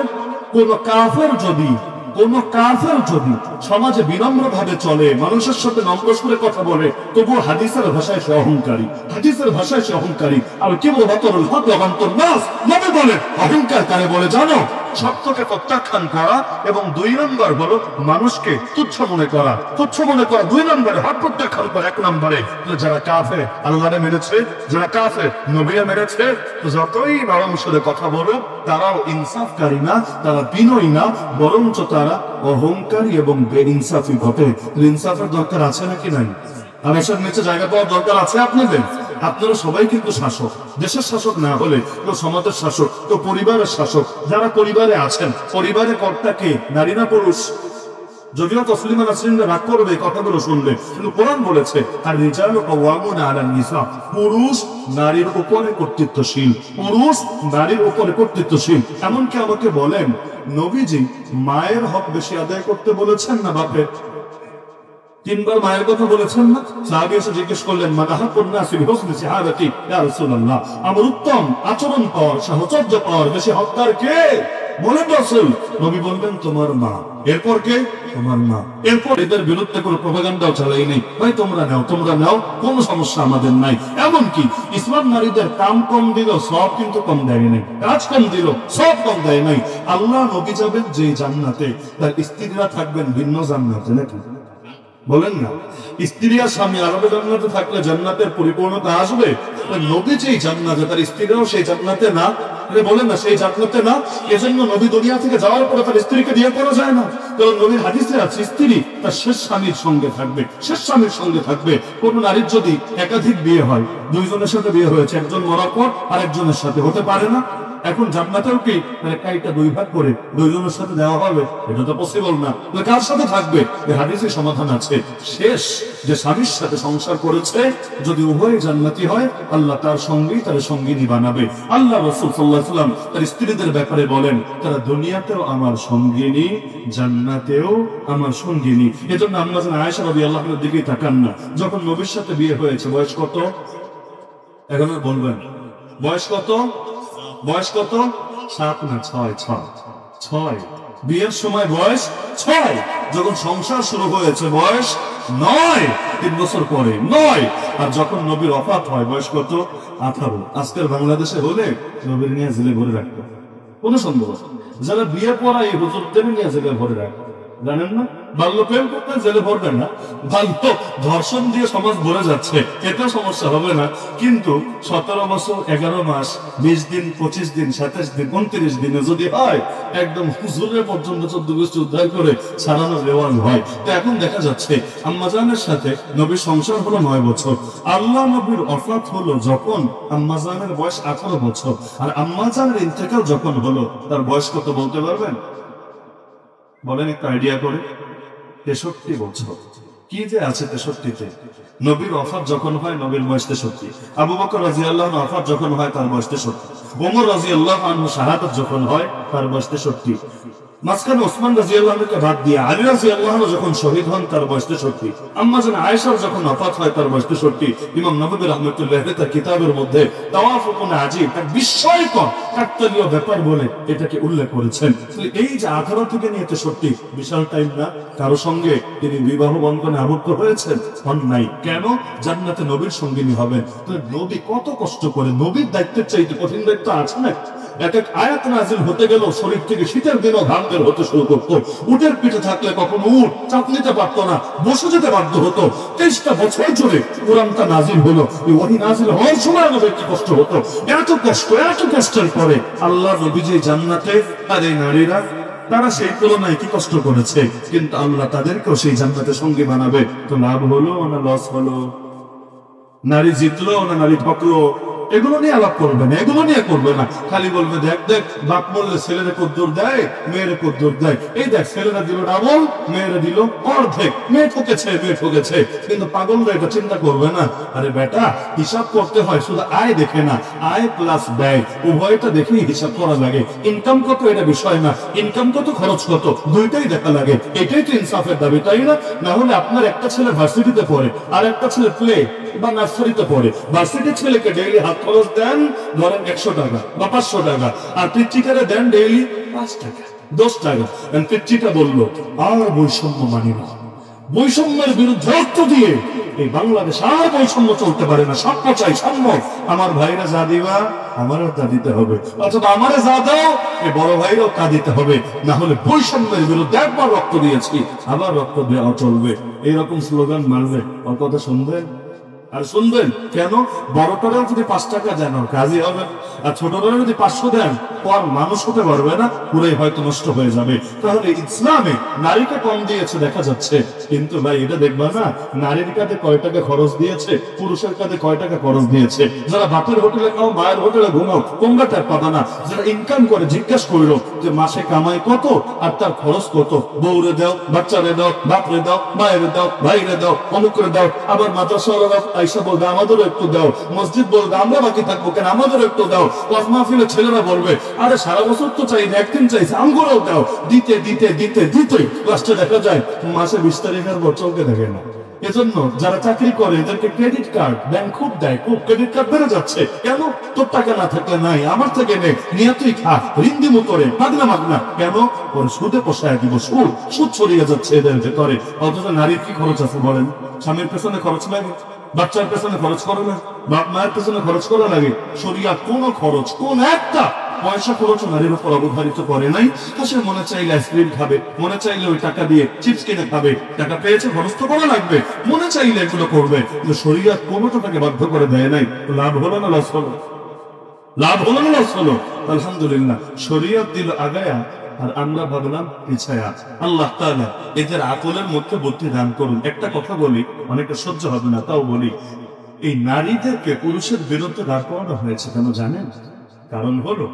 কোন কাফের যদি কোন কাফের যদি সমাজে বিনম্র ভাবে চলে, মানুষের সাথে নম্র করে কথা বলে, তবুও হাদিসের ভাষায় সে অহংকারী, হাদিসের ভাষায় সে অহংকারী। আর কেবল বাতরুল হক লাগান্তর নাস, নবী বলে অহংকার কারে বলে জানো? সত্যকে প্রত্যাখ্যান করা, এবং 2 নম্বর হলো মানুষকে তুচ্ছ মনে করা। তুচ্ছ মনে করা 2 নম্বরে, হক প্রত্যাখ্যান করা 1 নম্বরে। যারা কাফের আল্লাহরে মেরেছে, যারা কাফের নবীরে মেরেছে, যতই নরম সুরে কথা বলো, তারাও ইনসাফকারী না, তারা বিনয়ী না, বরঞ্চ তারা অহংকারী এবং বেইনসাফি ঘটে। ইনসাফের দরকার আছে নাকি নাই? আদেশের নিচে জায়গা পাওয়ার দরকার আছে আপনাদের। আপনারা সবাই কিন্তু শাসক, দেশের শাসক না হলে কেউ সমাজের শাসক, কেউ পরিবারের শাসক। যারা পরিবারে আছেন, পরিবারের কর্তা কে, নারী না পুরুষ? যদিও তসলিমা নাসরিনরা রাগ করবে কথাগুলো শুনলে, কিন্তু কোরআন বলেছে আর রিজালু কাওয়ামুনা আলান নিসা, পুরুষ নারীর উপরে কর্তৃত্বশীল, পুরুষ নারীর উপরে কর্তৃত্বশীল। এমনকি আমাকে বলেন, নবীজি মায়ের হক বেশি আদায় করতে বলেছেন না বাপের? 3 বার মায়ের কথা বলেছেন না? সাহাবী এসে জিজ্ঞেস করলেন, মা আহাব্বুন নাসি বিহুসনি সিহাবাতি ইয়া রাসূলুল্লাহ, আমার উত্তম আচরণ পাওয়ার, সাহচর্য পাওয়ার বেশি হকদার কে? বলেন রাসূল। নবী বলবেন তোমার মা। এরপর কে? তোমার মা। এরপর এদের বিরুদ্ধে কোনো প্রপাগান্ডাও চালাই নেই, ভাই তোমরা নাও, তোমরা নাও, কোনো সমস্যা আমাদের নাই। এমনকি ইসলাম নারীদের কাম কম দিল, সব কিন্তু কম দেয় নাই, কাজ কম দিল, সব কম দেয় নাই। আল্লাহ নবী যাবেন যে জান্নাতে, তার স্ত্রীরা থাকবেন ভিন্ন জান্নাতে, নাকি বলেন না? স্ত্রী আর স্বামী আলাদা জান্নাতে থাকলে জান্নাতের পরিপূর্ণতা আসবে? নবী যেই জান্নাতে, তার স্ত্রীরাও সেই জান্নাতে না? বলেন না সেই জান্নাতে না? এজন্য নবী দুনিয়া থেকে যাওয়ার পরে তার স্ত্রীকে বিয়ে করা যায় না। কারণ নবীর হাদিসে আছে স্ত্রী তার শেষ স্বামীর সঙ্গে থাকবে, শেষ স্বামীর সঙ্গে থাকবে। কোন নারীর যদি একাধিক বিয়ে হয়, 2 জনের সাথে বিয়ে হয়েছে, একজন মরার পর আরেকজনের সাথে, হতে পারে না? এখন জান্নাতেও কি মানে কাইটা 2 ভাগ করে 2 জনের সাথে দেওয়া হবে? এটা তো পসিবল না। কার সাথে থাকবে? এই হাদিসের সমাধান আছে। শেষ যে স্বামীর সাথে সংসার করেছে, যদি উভয় জান্নাতি হয়, আল্লাহ তার সঙ্গেই তার সঙ্গিনী বানাবে। আল্লাহ রাসূল সাল্লাল্লাহু আলাইহি ওয়াসাল্লাম তার স্ত্রীদের ব্যাপারে বলেন, তারা দুনিয়াতেও আমার সঙ্গিনী, জান্নাতেও আমার সঙ্গিনী। এজন্য আম্মা জান আয়েশা রাদিয়াল্লাহু আনহার দিকে তাকান না। যখন নবীর সাথে বিয়ে হয়েছে, বয়স কত? এখন বলবেন বয়স কত? বয়স কত? 7 না 6? বিয়ের সময় বয়স 6, যখন সংসার শুরু হয়েছে বয়স 9, 3 বছর পরে 9। আর যখন নবীর ওফাত হয় বয়স কত? 18। আজকের বাংলাদেশে হলে নবীর নিয়ে জেলে ভরে রাখতো, কোনো সন্দেহ। যারা বিয়ে পড়া এই হুজুরদের নিয়ে জেলে ভরে রাখতো, জানেন না? বাল্য প্রেম করতে জেলে ভরবেন না, বাল্য ধর্ষণ দিয়ে সমাজ ভরে যাচ্ছে, এটা সমস্যা হবে না। কিন্তু 17 বছর 11 মাস 20 দিন 25 দিন 27 দিন 29 দিনে যদি হয়, একদম হুজুরের পর্যন্ত 14 গোষ্ঠী উদ্ধার করে ছাড়ানোর রেওয়াজ হয়। তো এখন দেখা যাচ্ছে আম্মাজানের সাথে নবীর সংসার হলো 9 বছর। আল্লাহ নবীর ওফাত হলো যখন আম্মাজানের বয়স 18 বছর, আর আম্মাজানের ইন্তেকাল যখন হলো তার বয়স কত বলতে পারবেন? বলেন একটু আইডিয়া করে। 63 বছর। কি যে আছে 63-তে? নবীর ওফাত যখন হয় নবীর বয়স 63, আবু বকর রাদিয়াল্লাহু আনহু ওফাত যখন হয় তার বয়স 63, ওমর রাদিয়াল্লাহু আনহু শাহাদাত যখন হয় তার বয়স 63, মাঝখানে ওসমান রাদিয়াল্লাহু আনহুকে বাদ দিয়ে আলী রাদিয়াল্লাহু আনহু যখন শহীদ হন তার বয়স 63, আম্মা জান আয়েশার যখন ওফাত হয় তার বয়স 63। ইমাম নববী রাহমাতুল্লাহ আলাইহি তার কিতাবের মধ্যে তাওয়াফুকুন আজীব, এক বিস্ময়কর কাকতালীয় ব্যাপার বলে এটাকে উল্লেখ করেছেন। এই যে 18 থেকে নিয়ে 63, বিশাল টাইম না? কারো সঙ্গে তিনি বিবাহ বন্ধনে আবদ্ধ হয়েছেন? হন নাই। কেন? জান্নাতে নবীর সঙ্গিনী হবেন। তো নবী কত কষ্ট করে, নবীর দায়িত্বের চাইতে কঠিন দায়িত্ব আছে না? এক এক আয়াত নাজিল হতে গেল, শরীর থেকে শীতের দিনও ঘাম বের হতে শুরু করতো। উটের পিঠে থাকলে কখনো উট চাপ নিতে পারতো না, বসে যেতে বাধ্য হতো। 23টা বছর ধরে কোরআনটা নাজিল হলো। এই ওহী নাজিল হওয়ার সময় নবীর কি কষ্ট হতো! এত কষ্ট, এত কষ্টের পরে আল্লাহ নবী যে জান্নাতে, আর এই নারীরা তারা সেই তুলনায় কি কষ্ট করেছে, কিন্তু আল্লাহ তাদেরকেও সেই জান্নাতের সঙ্গী বানাবে। তো লাভ হলো না লস হলো? নারী জিতলো না নারী ঠকলো? এগুলো নিয়ে আলাপ করবে না, এগুলো নিয়ে করবে না। খালি বলবে দেখ দেখ বাপ বললে ছেলেরা কদ্দুর দেয়, মেয়েরা কদ্দুর দেয়। এই দেখ ছেলেরা দিল ডাবল, মেয়েরা দিল অর্ধেক। মেয়ে ঠকেছে। কিন্তু পাগলরা এটা চিন্তা করবে না। আরে বেটা, হিসাব করতে হয় শুধু আয় দেখে না, আয় প্লাস ব্যয় উভয়টা দেখেই হিসাব করা লাগে। ইনকাম কত এটা বিষয় না, ইনকাম কত খরচ কত দুইটাই দেখা লাগে। এটাই তো ইনসাফের দাবি, তাই না? না হলে আপনার একটা ছেলে ভার্সিটিতে পড়ে আর একটা ছেলে প্লে বা নার্সারিতে পড়ে। ভার্সিটির ছেলেকে ডেইলি হাত খরচ দেন ধরেন 100 টাকা বা 500 টাকা, আর পিচিকারে দেন ডেইলি 5 টাকা। 10 টাকা পিচ্চিটা বললো আর বৈষম্য মানি না, বৈষম্যের বিরুদ্ধে রক্ত দিয়ে এই বাংলাদেশ আর বৈষম্য চলতে পারে না, সাম্য চাই, সাম্য। আমার ভাইরা যা দিবা আমারও তা দিতে হবে, অথবা আমারে যা দাও এই বড় ভাইরাও তা দিতে হবে, না হলে বৈষম্যের বিরুদ্ধে একবার রক্ত দিয়েছি আবার রক্ত দেওয়া চলবে। এইরকম স্লোগান মারবে, ওর কথা শুনবেন? আর শুনবেন কেন? বড়টারেও যদি 5 টাকা দেন কাজই হবে, আর ছোটটারেও যদি 500 দেন পর মানুষ হতে পারবে না, পুরাই হয়তো নষ্ট হয়ে যাবে। তাহলে ইসলামে নারীকে কম দিয়েছে দেখা যাচ্ছে, কিন্তু ভাই এটা দেখবা না নারীর কাঁধে কয় টাকা খরচ দিয়েছে, পুরুষের কাঁধে কয় টাকা খরচ দিয়েছে। যারা বাপের হোটেলে খাও, মায়ের হোটেলে ঘুমাও, তোমরা তার পাবা না। যারা ইনকাম করে জিজ্ঞাসা করলো যে মাসে কামাই কত আর তার খরচ কত, বউরে দাও, বাচ্চারে দাও, বাপরে দাও, মায়ের দাও, ভাইরে দাও, অমুক করে দাও। আবার মাদ্রাসাওয়ালারা আইসা বলবে আমাদেরও একটু দাও, মসজিদ বলবে আমরা বাকি থাকবো কেন, আমাদেরও একটু দাও। ওয়াজ মাহফিলের ছেলেরা বলবে আরে সারা বছর তো চাই না, একদিন চাইছে, আমগুলোও দাও। দিতে দিতে দিতে দিতে লাস্টে দেখা যায় মাসে 20 তারিখের পর চলতে থাকে না। এজন্য যারা চাকরি করে এদেরকে ক্রেডিট কার্ড ব্যাংক খুব দেয়, খুব ক্রেডিট কার্ড বেড়ে যাচ্ছে। কেন? তোর টাকা না থাকলে নাই, আমার থেকে নে, নিয়ে তুই খা, রিন্দিমো করে মাগনা মাগনা। কেন? ওর সুদে পোষায় দিব, সুদ ছড়িয়ে যাচ্ছে এদের ভেতরে। অথচ নারীর কি খরচ আছে বলেন? স্বামীর পেছনে খরচ লাগে, বাচ্চার পেছনে খরচ করে না, বাপ মায়ের পেছনে খরচ করা লাগে। শরিয়া কোন খরচ, কোন একটা পয়সা খরচ নারীর উপর অবধারিত করে নাই। সে মনে চাইলে আইসক্রিম খাবে, মনে চাইলে ওই টাকা দিয়ে চিপস কিনে খাবে, টাকা পেয়েছে খরচ তো করা লাগবে, মনে চাইলে এগুলো করবে। কিন্তু শরিয়া কোনোটা তাকে বাধ্য করে দেয় নাই। লাভ হলো না লস হলো? লাভ হলো না লস হলো? আলহামদুলিল্লাহ শরিয়ত দিল আগায়া, আর আমরা ভাবলাম পিছায়া। আল্লাহ তাআলা এদের আকলের মধ্যে বুদ্ধি দান করুন। একটা কথা বলি, অনেকটা সহ্য হবে না তাও বলি, এই নারীদেরকে পুরুষের বিরুদ্ধে দাঁড় করানো হয়েছে কেন জানেন? কারণ হলো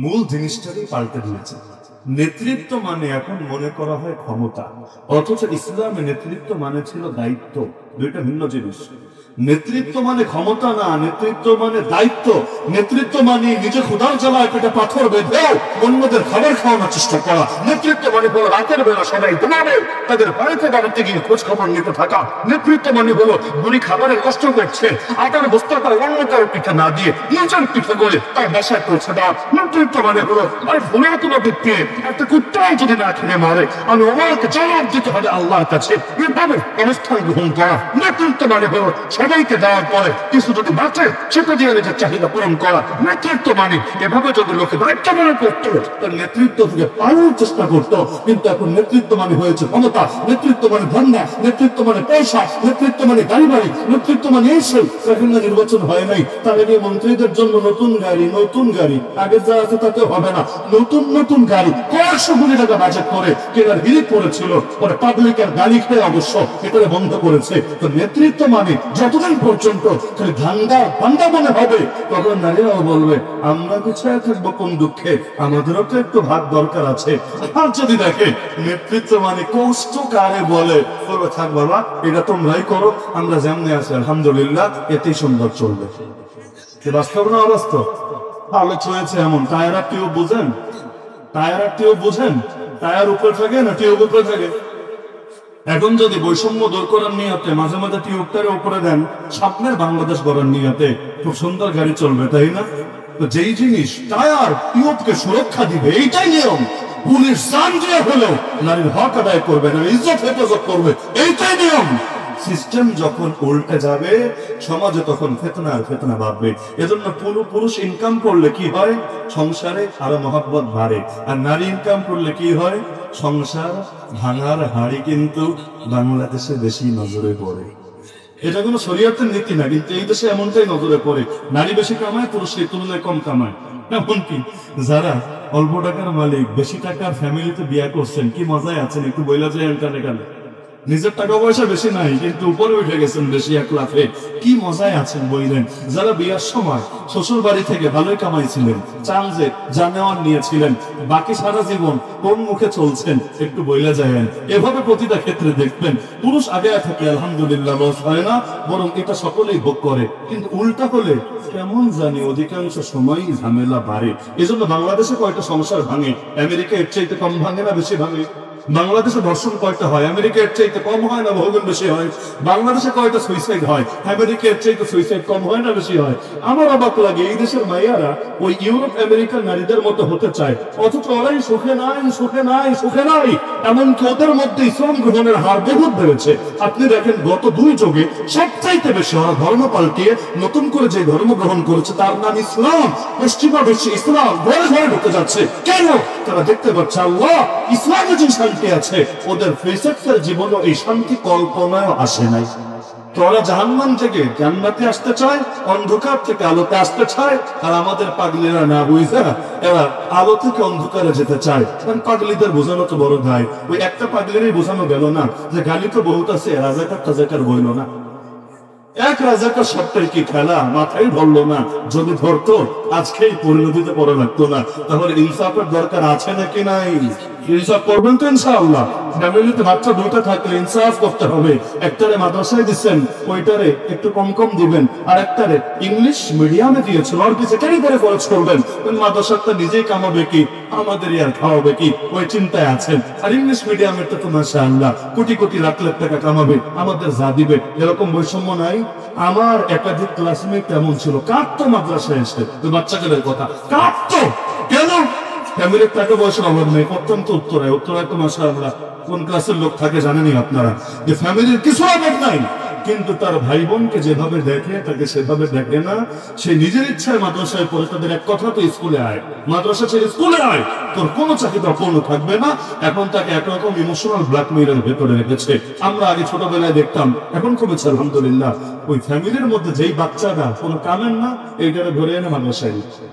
মূল জিনিসটাকে পাল্টে দিয়েছে। নেতৃত্ব মানে এখন মনে করা হয় ক্ষমতা, অথচ ইসলামে নেতৃত্ব মানে ছিল দায়িত্ব। দুইটা ভিন্ন জিনিস। নেতৃত্ব মানে ক্ষমতা না, নেতৃত্ব মানে দায়িত্ব। নেতৃত্ব মানে নিজে ক্ষুধার জ্বালায় পেটে পাথর বেঁধেও অন্যদের খাবার খাওয়ানোর চেষ্টা করা। নেতৃত্ব মানে হলো রাতের বেলা সবাই ঘুমাবে, তাদের বাড়িতে বাড়িতে গিয়ে খোঁজ খবর নিতে থাকা। নেতৃত্ব মানে হলো বুড়ি খাবারের কষ্ট করছে, আটার বস্তাটা অন্য কারো পিঠে না দিয়ে নিজের পিঠে করে তার বাসায় পৌঁছে দেওয়া। নেতৃত্ব মানে হলো আরে ফোনে কোনো ব্যক্তি একটা কুত্তাও যদি না খেলে মারে, আমি ওমাকে জবাব দিতে হবে আল্লাহর কাছে, এভাবে অবস্থান গ্রহণ করা। নেতৃত্ব মানে হলো সবাইকে দেওয়ার পরে কিছু যদি বাঁচে সেটা দিয়ে নিজের চাহিদা পূরণ করা। নেতৃত্ব মানে এভাবে যদি লোকে দায়িত্ব মনে করতো, তার নেতৃত্ব থেকে পালানোর চেষ্টা করতো। কিন্তু এখন নেতৃত্ব মানে হয়েছে ক্ষমতা, নেতৃত্ব মানে ধন্যা, নেতৃত্ব মানে পয়সা, নেতৃত্ব মানে গাড়ি বাড়ি, নেতৃত্ব মানে এইসব। এখন না নির্বাচন হয় নাই, তার আগে মন্ত্রীদের জন্য নতুন গাড়ি, নতুন গাড়ি, আগে যা আছে তাতে হবে না, নতুন নতুন গাড়ি 100 কোটি টাকা বাজেট করে কেনার হিড়িক করেছিল, পরে পাবলিকের গাড়ি খেয়ে অবশ্য এটা বন্ধ করেছে। তো নেতৃত্ব মানে যতদিন পর্যন্ত খালি ধান্দা বান্দা মনে হবে, তখন নারীরাও বলবে আমরা পিছায় থাকবো কোন দুঃখে, আমাদেরও তো একটু ভাগ দরকার আছে। আর যদি দেখে নেতৃত্ব মানে কষ্ট কারে বলে, বলবে থাক বাবা এটা তোমরাই করো, আমরা যেমনি আছি আলহামদুলিল্লাহ এতেই সুন্দর চলবে। বাস্তব না অবাস্তব? আলোচ হয়েছে এমন। টায়ার টিউব বুঝেন? টায়ার টিউব বুঝেন? টায়ার উপরে থাকে না টিউব উপরে থাকে। এখন যদি বৈষম্য দূর করার নিয়তে মাঝে মাঝে টিউবটারে উপরে দেন, স্বপ্নের বাংলাদেশ গড়ার নিয়তে খুব সুন্দর গাড়ি চলবে, তাই না? তো যেই জিনিস টায়ার টিউবকে সুরক্ষা দিবে, এইটাই নিয়ম। পুলিশ জান দিয়ে হলেও নারীর হক আদায় করবে, নারীর ইজ্জত হেফাজত করবে, এইটাই নিয়ম। সিস্টেম যখন উল্টে যাবে সমাজে তখন ফিতনা আর ফিতনা বাড়বে। এজন্য পুরুষ ইনকাম করলে কি হয়? সংসারে আরো মহব্বত বাড়ে। আর নারী ইনকাম করলে কি হয়? সংসার ভাঙার হাড়ি কিন্তু বাংলাদেশে বেশি নজরে পড়ে। এটা কোনো শরীয়তের নীতি না, কিন্তু এই দেশে এমনটাই নজরে পড়ে। নারী বেশি কামায়, পুরুষের তুলনায় কম কামায়। এমনকি যারা অল্প টাকার মালিক, বেশি টাকার ফ্যামিলিতে বিয়ে করছেন, কি মজায় আছেন একটু বইলা যায় কানে কানে। নিজের টাকা পয়সা বেশি নাই কিন্তু উপরে উঠে গেছেন বেশি, 1 লাখে, কি মজায় আছেন বইলেন। যারা বিয়ার সময় শ্বশুর বাড়ি থেকে ভালোই কামাইছিলেন, চান যে জানেওয়ার নিয়েছিলেন, বাকি সারা জীবন কোন মুখে চলছেন একটু বইলা যায়েন। এভাবে প্রতিটা ক্ষেত্রে দেখবেন পুরুষ আগে থাকে আলহামদুলিল্লাহ, লস হয় না, বরং এটা সকলেই ভোগ করে। কিন্তু উল্টা হলে কেমন জানি অধিকাংশ সময়ই ঝামেলা বাড়ে। এজন্য বাংলাদেশে কয়টা সংসার ভাঙে, আমেরিকা এর চাইতে কম ভাঙে না বেশি ভাঙে? বাংলাদেশে ধর্ষণ কয়টা হয়? আমেরিকার চাইতে কম হয় না বহুগুণ বেশি হয়? বাংলাদেশে কয়টা সুইসাইড হয়? আমেরিকার চাইতে সুইসাইড কম হয় না বেশি হয়? আমার অবাক লাগে এই দেশের মাইয়ারা ওই ইউরোপ আমেরিকার নারীদের মতো হতে চায়, অথচ ওরাই সুখে নাই, সুখে নাই, সুখে নাই। এমনকি ওদের মধ্যে ইসলাম গ্রহণের হার বহুত বেড়েছে। আপনি দেখেন গত 2 যুগে সবচাইতে বেশি ওরা ধর্ম পাল্টিয়ে নতুন করে যে ধর্ম গ্রহণ করেছে তার নাম ইসলাম। পশ্চিমা বিশ্বে ইসলাম ঘরে ঘরে ঢুকে যাচ্ছে। কেন? তারা দেখতে পাচ্ছে আল্লাহ ইসলামে যে শান্তি আছে ওদের ফেসেক্সের জীবনে এই শান্তি কল্পনায় আসে নাই। তো ওরা জাহান্নাম থেকে জান্নাতে আসতে চায়, অন্ধকার থেকে আলোতে আসতে চায়। আর আমাদের পাগলিরা না বুঝে এরা আলো থেকে অন্ধকারে যেতে চায়। কারণ পাগলিদের বোঝানো তো বড় ভাই, ওই একটা পাগলিরই বোঝানো গেল না যে গালি তো বহুত আছে, রাজাকার টাজাকার বইল না। এক রাজাকার সবটাই কি খেলা মাথায় ধরলো না। যদি ধরতো আজকেই পরিণতিতে পড়ে লাগতো না। তাহলে ইনসাফের দরকার আছে নাকি নাই? ইনসাফ করবেন তো ইনশাআল্লাহ। ফ্যামিলিতে বাচ্চা 2টা থাকলে ইনসাফ করতে হবে। একটারে মাদ্রাসায় দিচ্ছেন, ওইটারে একটু কম কম দিবেন, আর একটারে ইংলিশ মিডিয়ামে দিয়েছেন, ওর পিছে কেন করে খরচ করবেন? মাদ্রাসাটা নিজেই কামাবে কি, আমাদেরই আর খাওয়াবে কি, ওই চিন্তায় আছেন। আর ইংলিশ মিডিয়ামের তো মাশাআল্লাহ কোটি কোটি লাখ লাখ টাকা কামাবে, আমাদের যা দিবে। এরকম বৈষম্য নাই? আমার একাধিক ক্লাসমেট তেমন ছিল, কাঁদতো মাদ্রাসায় এসে। ওই বাচ্চাদের কথা কাঁদতো কেন? ফ্যামিলির টাকা পয়সার অভাব নেই। অত্যন্ত উত্তরায় তো মাশাআল্লাহ কোন ক্লাসের লোক থাকে জানেনই আপনারা, যে ফ্যামিলির কিছু অভাব নাই, কিন্তু তার ভাই বোনকে যেভাবে দেখে তাকে সেভাবে দেখে না। সে নিজের ইচ্ছায় মাদ্রাসায় পড়ে। তাদের এক কথা তো স্কুলে আয়, মাদ্রাসা ছেড়ে স্কুলে আয়, তোর কোনো চাকরি অপূর্ণ থাকবে না। এখন তাকে একরকম ইমোশনাল ব্ল্যাকমেইলের ভেতরে রেখেছে। আমরা আগে ছোটবেলায় দেখতাম, এখন কমেছে আলহামদুলিল্লাহ। ওই ফ্যামিলির মধ্যে যেই বাচ্চারা কোনো কামের না, এইটারে ধরে এনে মাদ্রাসায় দিচ্ছে।